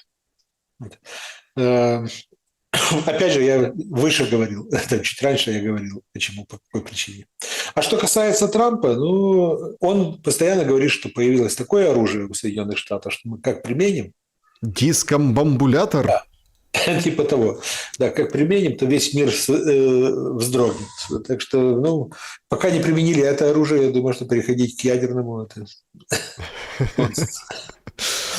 Опять же, я выше говорил, чуть раньше я говорил, почему, по какой причине. А что касается Трампа, ну, он постоянно говорит, что появилось такое оружие у Соединенных Штатов, что мы как применим. Дискомбамбулятор? Да. Типа того. Да, как применим, то весь мир вздрогнет. Так что, ну, пока не применили это оружие, я думаю, что переходить к ядерному – это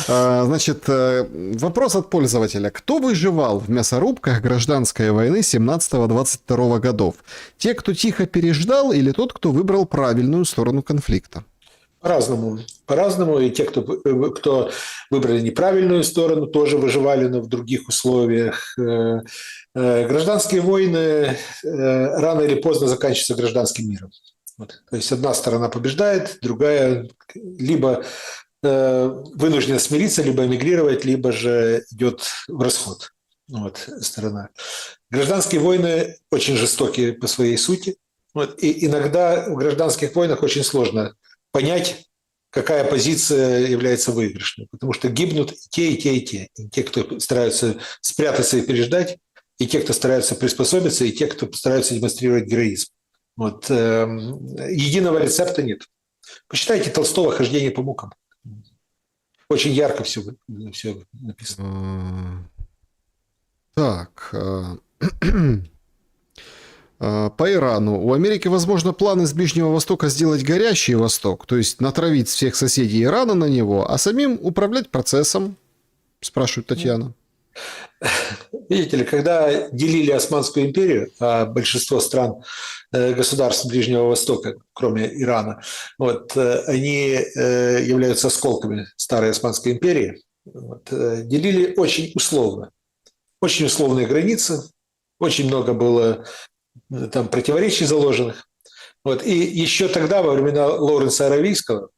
Значит, вопрос от пользователя. Кто выживал в мясорубках гражданской войны 17-22 годов? Те, кто тихо переждал, или тот, кто выбрал правильную сторону конфликта? По-разному. По-разному. И те, кто выбрали неправильную сторону, тоже выживали, но в других условиях. Гражданские войны рано или поздно заканчиваются гражданским миром. Вот. То есть одна сторона побеждает, другая либо вынуждена смириться, либо эмигрировать, либо же идет в расход. Вот, сторона. Гражданские войны очень жестокие по своей сути. Вот, и иногда в гражданских войнах очень сложно понять, какая позиция является выигрышной. Потому что гибнут и те, и те, и те. И те, кто стараются спрятаться и переждать, и те, кто стараются приспособиться, и те, кто стараются демонстрировать героизм. Вот, единого рецепта нет. Почитайте Толстого «Хождение по мукам». Очень ярко все написано. Так. По Ирану. У Америки, возможно, планы с Ближнего Востока сделать горящий Восток, то есть натравить всех соседей Ирана на него, а самим управлять процессом, спрашивает Татьяна. Видите ли, когда делили Османскую империю, а большинство стран, государств Ближнего Востока, кроме Ирана, вот, они являются осколками старой Османской империи, вот, делили очень условно. Очень условные границы, очень много было там противоречий заложенных. Вот. И еще тогда, во времена Лоуренса Аравийского,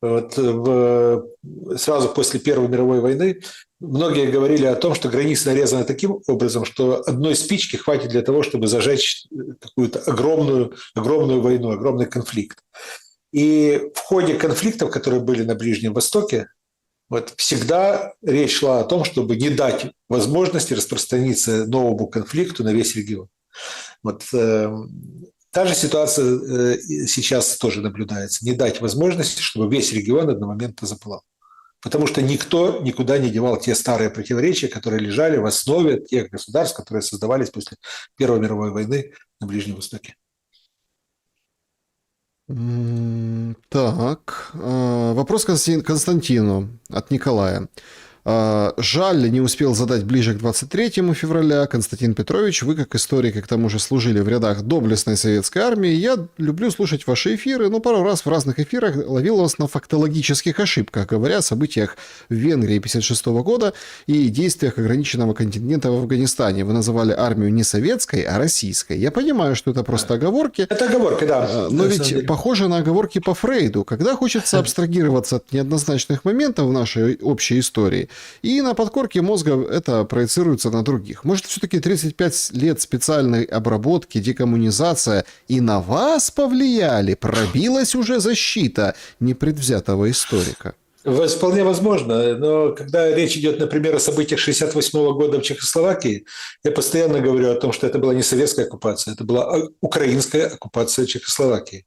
вот, сразу после Первой мировой войны, многие говорили о том, что границы нарезаны таким образом, что одной спички хватит для того, чтобы зажечь какую-то огромную войну, огромный конфликт. И в ходе конфликтов, которые были на Ближнем Востоке, вот, всегда речь шла о том, чтобы не дать возможности распространиться новому конфликту на весь регион. Вот, та же ситуация сейчас тоже наблюдается. Не дать возможности, чтобы весь регион одномоментно запылал. Потому что никто никуда не девал те старые противоречия, которые лежали в основе тех государств, которые создавались после Первой мировой войны на Ближнем Востоке. Так, вопрос Константину от Николая. Жаль, не успел задать ближе к 23 февраля. Константин Петрович, вы как историк и к тому же служили в рядах доблестной советской армии. Я люблю слушать ваши эфиры, но пару раз в разных эфирах ловил вас на фактологических ошибках, говоря о событиях в Венгрии 1956 года и действиях ограниченного контингента в Афганистане. Вы называли армию не советской, а российской. Я понимаю, что это просто оговорки. Это оговорки, да. Но ведь похоже на оговорки по Фрейду. Когда хочется абстрагироваться от неоднозначных моментов в нашей общей истории, и на подкорке мозга это проецируется на других. Может, все-таки 35 лет специальной обработки, декоммунизация и на вас повлияли? Пробилась уже защита непредвзятого историка? Вполне возможно, но когда речь идет, например, о событиях 1968 года в Чехословакии, я постоянно говорю о том, что это была не советская оккупация, это была украинская оккупация Чехословакии.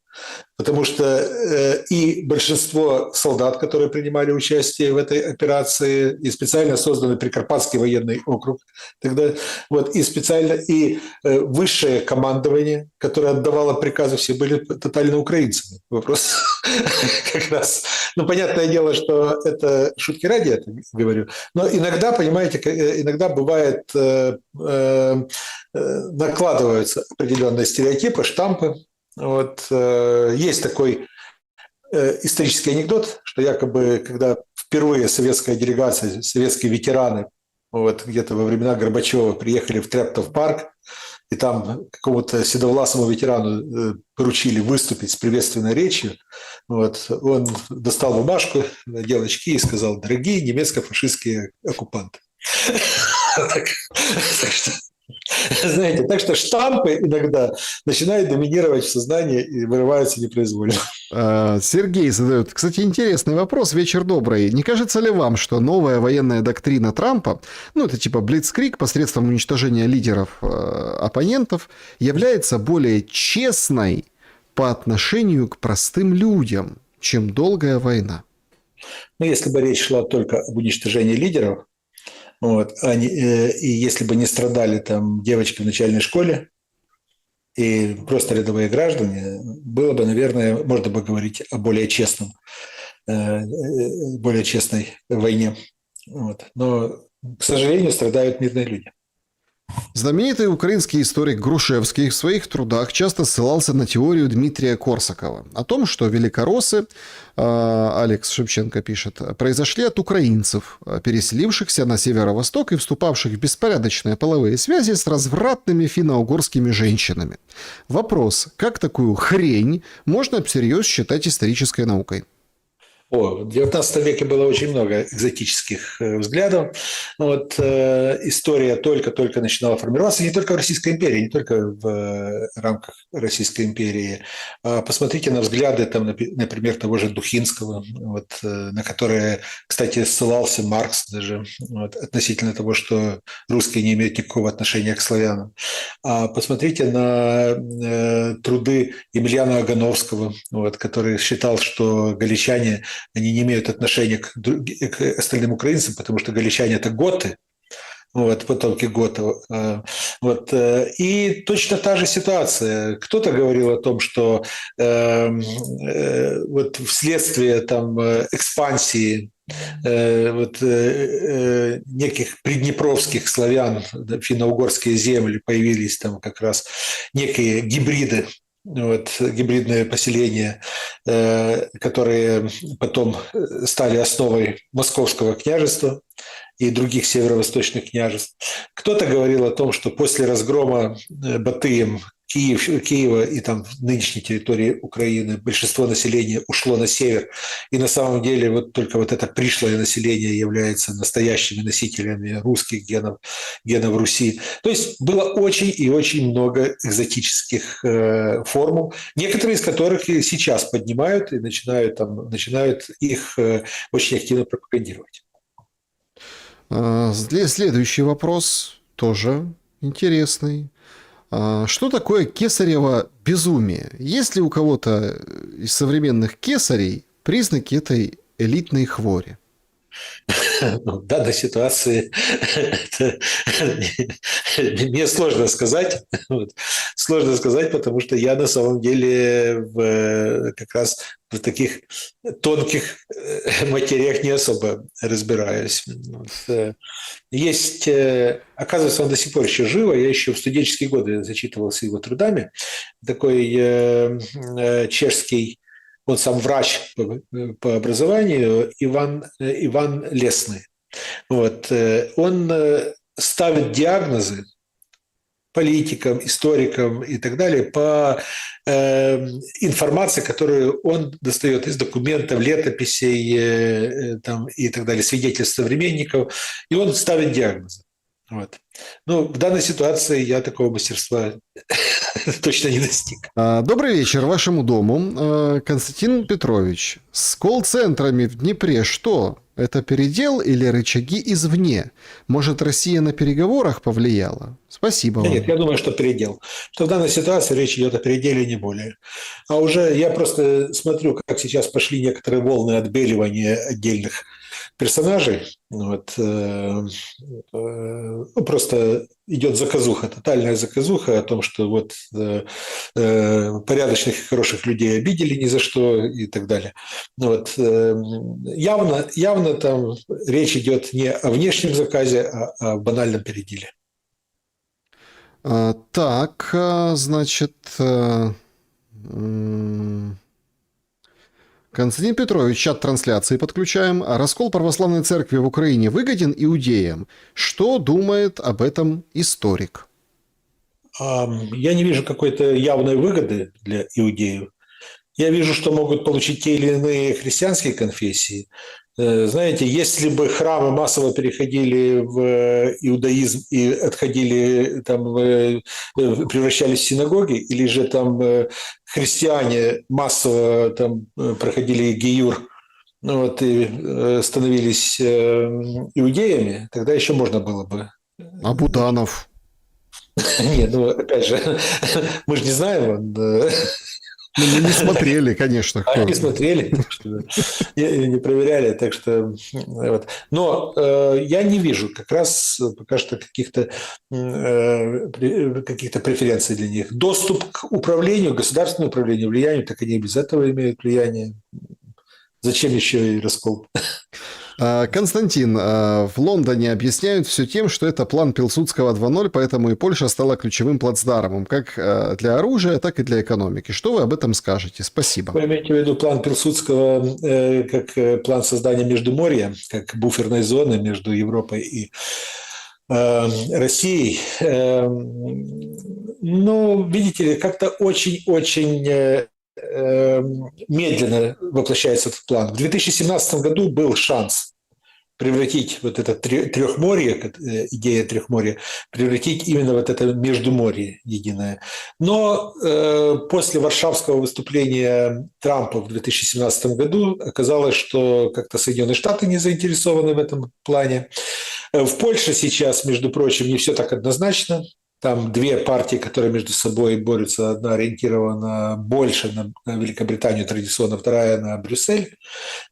Потому что и большинство солдат, которые принимали участие в этой операции, и специально созданный Прикарпатский военный округ, тогда, вот, и специально и высшее командование, которое отдавало приказы, все были тотально украинцами. Вопрос как раз. Ну, понятное дело, что это шутки ради, это говорю. Но иногда, понимаете, иногда бывает, накладываются определенные стереотипы, штампы. Вот, есть такой исторический анекдот, что якобы, когда впервые советская делегация, советские ветераны, вот, где-то во времена Горбачева приехали в Трептов парк, и там какому-то седовласому ветерану поручили выступить с приветственной речью, вот, он достал бумажку, надел очки и сказал: «Дорогие немецко-фашистские оккупанты». Знаете, так что штампы иногда начинают доминировать в сознании и вырываются непроизвольно. Сергей задает, кстати, интересный вопрос. Вечер добрый. Не кажется ли вам, что новая военная доктрина Трампа, ну, это типа блицкриг посредством уничтожения лидеров оппонентов, является более честной по отношению к простым людям, чем долгая война? Ну, если бы речь шла только об уничтожении лидеров, вот, и если бы не страдали там девочки в начальной школе и просто рядовые граждане, было бы, наверное, можно бы говорить о более честной войне. Вот. Но, к сожалению, страдают мирные люди. Знаменитый украинский историк Грушевский в своих трудах часто ссылался на теорию Дмитрия Корсакова о том, что великороссы, Алекс Шевченко пишет, произошли от украинцев, переселившихся на северо-восток и вступавших в беспорядочные половые связи с развратными финно-угорскими женщинами. Вопрос, как такую хрень можно всерьез считать исторической наукой? В XIX веке было очень много экзотических взглядов. Вот, история только-только начинала формироваться, не только в Российской империи, не только в рамках Российской империи. Посмотрите на взгляды, там, например, того же Духинского, вот, на которые, кстати, ссылался Маркс даже, вот, относительно того, что русские не имеют никакого отношения к славянам. Посмотрите на труды Емельяна Агановского, вот, который считал, что галичане они не имеют отношения к остальным украинцам, потому что галичане – это готы, вот, потомки готов. Вот. И точно та же ситуация. Кто-то говорил о том, что вот вследствие там, экспансии вот, неких приднепровских славян, финно-угорские земли, появились там как раз некие гибриды, вот, гибридные поселения, которые потом стали основой Московского княжества и других северо-восточных княжеств. Кто-то говорил о том, что после разгрома Батыем Киева и там нынешней территории Украины большинство населения ушло на север, и на самом деле вот только вот это пришлое население является настоящими носителями русских генов Руси. То есть было очень и очень много экзотических формул, некоторые из которых и сейчас поднимают и начинают их очень активно пропагандировать. Следующий вопрос тоже интересный. Что такое кесарево безумие? Есть ли у кого-то из современных кесарей признаки этой элитной хвори? В данной ситуации мне сложно сказать. Сложно сказать, потому что я на самом деле как раз в таких тонких материях не особо разбираюсь. Есть, оказывается, он до сих пор еще жив, я еще в студенческие годы зачитывался его трудами. Такой чешский, он сам врач по образованию, Иван Лесный. Вот. Он ставит диагнозы политикам, историкам и так далее по информации, которую он достает из документов, летописей и так далее, свидетельств современников, и он ставит диагнозы. Вот. Ну, в данной ситуации я такого мастерства точно не достиг. Добрый вечер вашему дому. Константин Петрович, с колл-центрами в Днепре что? Это передел или рычаги извне? Может, Россия на переговорах повлияла? Спасибо вам. Нет, я думаю, что передел. Что в данной ситуации речь идет о переделе, не более. А уже я просто смотрю, как сейчас пошли некоторые волны отбеливания отдельных персонажей. Вот, просто идет заказуха, тотальная заказуха о том, что вот порядочных и хороших людей обидели ни за что и так далее. Вот, явно там речь идет не о внешнем заказе, а о банальном переделе. Так, значит, Константин Петрович, чат трансляции подключаем. Раскол православной церкви в Украине выгоден иудеям. Что думает об этом историк? Я не вижу какой-то явной выгоды для иудеев. Я вижу, что могут получить те или иные христианские конфессии. Знаете, если бы храмы массово переходили в иудаизм и отходили, там, превращались в синагоги, или же там христиане массово там проходили гиюр, ну, вот, и становились иудеями, тогда еще можно было бы. А Буданов? Нет, ну, опять же, мы же не знаем. Ну, мы не смотрели, конечно. Не смотрели, не проверяли, так что вот. Но я не вижу как раз пока что каких-то преференций для них. Доступ к управлению, государственному управлению, влиянию, так они без этого имеют влияние. Зачем еще и раскол? Константин, в Лондоне объясняют все тем, что это план Пилсудского 2.0, поэтому и Польша стала ключевым плацдармом, как для оружия, так и для экономики. Что вы об этом скажете? Спасибо. Вы имеете в виду план Пилсудского как план создания Междуморья, как буферной зоны между Европой и Россией? Ну, видите ли, как-то очень-очень медленно воплощается этот план. В 2017 году был шанс превратить вот это трехморье, идея трехморья, превратить именно вот это междуморье единое. Но после варшавского выступления Трампа в 2017 году оказалось, что как-то Соединенные Штаты не заинтересованы в этом плане. В Польше сейчас, между прочим, не все так однозначно. Там две партии, которые между собой борются. Одна ориентирована больше на Великобританию традиционно, вторая на Брюссель.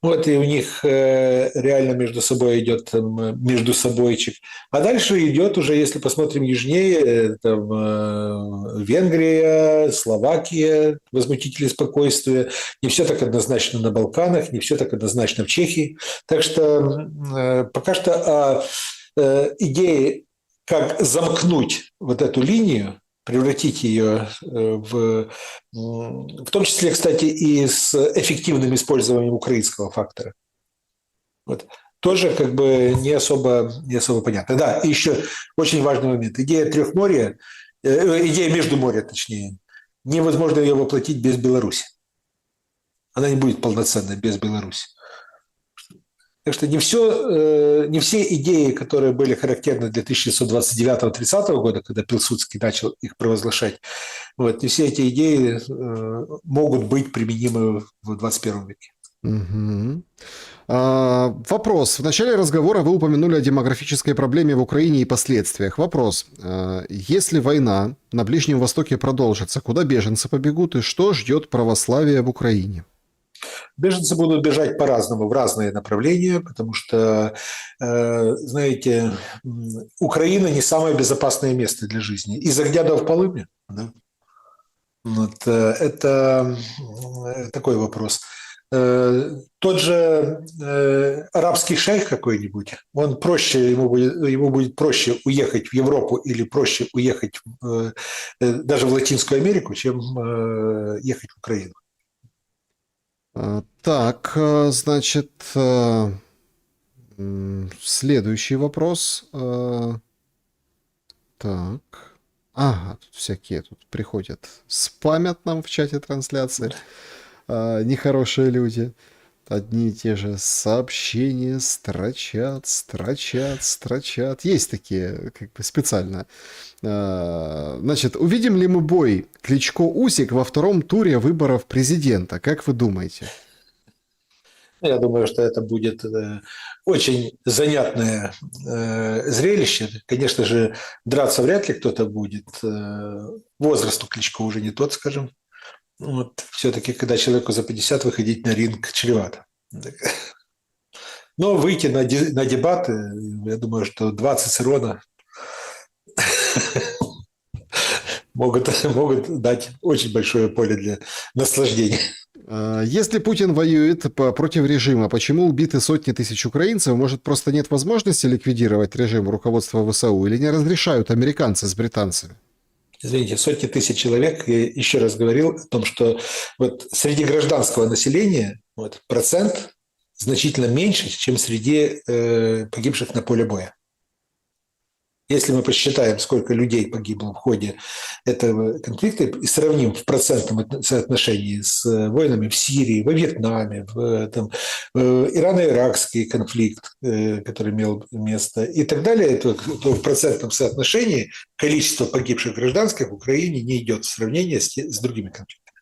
Вот, и у них реально между собой идет между собойчик. А дальше идет уже, если посмотрим южнее, там, Венгрия, Словакия, возмутители спокойствия. Не все так однозначно на Балканах, не все так однозначно в Чехии. Так что пока что идеи, как замкнуть вот эту линию, превратить ее в том числе, кстати, и с эффективным использованием украинского фактора. Вот. Тоже как бы не особо понятно. Да, и еще очень важный момент. Идея трехморья, идея Междуморья, точнее, невозможно ее воплотить без Беларуси. Она не будет полноценной без Беларуси. Так что не все идеи, которые были характерны для 1929-30 года, когда Пилсудский начал их провозглашать, вот, не все эти идеи могут быть применимы в 21 веке. Угу. Вопрос. В начале разговора вы упомянули о демографической проблеме в Украине и последствиях. Вопрос. Если война на Ближнем Востоке продолжится, куда беженцы побегут и что ждет православие в Украине? Беженцы будут бежать по-разному, в разные направления, потому что, знаете, Украина не самое безопасное место для жизни. Из Огня в Полыми, да? Вот, это такой вопрос. Тот же арабский шейх какой-нибудь, он проще, ему будет проще уехать в Европу или проще уехать даже в Латинскую Америку, чем ехать в Украину. Так, значит, следующий вопрос. Так. Ага, тут всякие тут приходят, спамят нам в чате трансляции. Нехорошие люди. Одни и те же сообщения строчат. Есть такие, как бы специально. Значит, увидим ли мы бой Кличко-Усик во втором туре выборов президента? Как вы думаете? Я думаю, что это будет очень занятное зрелище. Конечно же, драться вряд ли кто-то будет. Возраст у Кличко уже не тот, скажем. Вот. Все-таки, когда человеку за 50, выходить на ринг чревато. Но выйти на дебаты, я думаю, что 20 с Ирона могут дать очень большое поле для наслаждения. Если Путин воюет против режима, почему убиты сотни тысяч украинцев? Может, просто нет возможности ликвидировать режим руководства ВСУ? Или не разрешают американцы с британцами? Извините, сотни тысяч человек, я еще раз говорил о том, что вот среди гражданского населения процент значительно меньше, чем среди погибших на поле боя. Если мы посчитаем, сколько людей погибло в ходе этого конфликта и сравним в процентном соотношении с войнами в Сирии, во Вьетнаме, в ирано-иракский конфликт, который имел место и так далее, то в процентном соотношении количество погибших гражданских в Украине не идет в сравнение с другими конфликтами.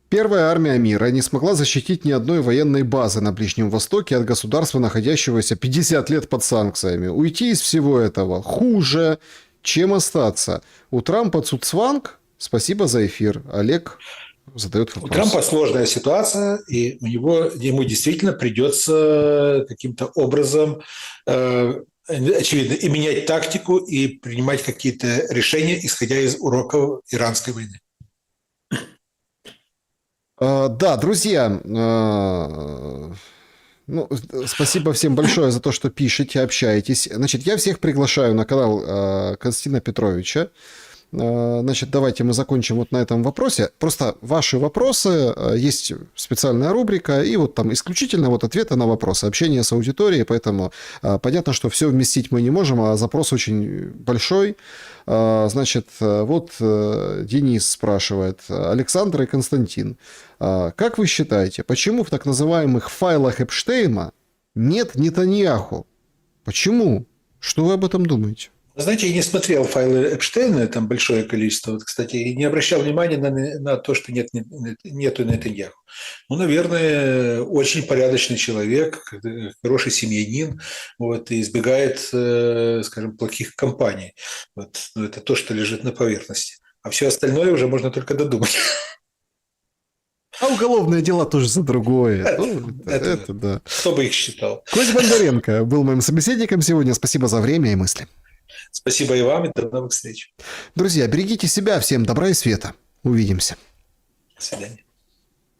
Первая армия мира не смогла защитить ни одной военной базы на Ближнем Востоке от государства, находящегося 50 лет под санкциями. Уйти из всего этого хуже, чем остаться. У Трампа цуцванг? Спасибо за эфир. Олег задает вопрос. У Трампа сложная ситуация, и ему действительно придется каким-то образом, очевидно, и менять тактику, и принимать какие-то решения, исходя из уроков иранской войны. Да, друзья, спасибо всем большое за то, что пишете, общаетесь. Значит, я всех приглашаю на канал Константина Петровича. Значит, давайте мы закончим вот на этом вопросе. Просто ваши вопросы, есть специальная рубрика, и вот там исключительно вот ответы на вопросы, общение с аудиторией, поэтому понятно, что все вместить мы не можем, а запрос очень большой. Значит, вот Денис спрашивает, Александр и Константин, как вы считаете, почему в так называемых файлах Эпштейна нет Нетаньяху? Почему? Что вы об этом думаете? Знаете, я не смотрел файлы Эпштейна, там большое количество, вот, кстати, и не обращал внимания на то, что нету Нетаньяху. Ну, наверное, очень порядочный человек, хороший семьянин, вот, и избегает, скажем, плохих компаний. Вот. Но это то, что лежит на поверхности. А все остальное уже можно только додумать. А уголовные дела тоже за другое. Это да. Кто бы их считал. Кость Бондаренко был моим собеседником сегодня. Спасибо за время и мысли. Спасибо и вам, и до новых встреч. Друзья, берегите себя. Всем добра и света. Увидимся. До свидания.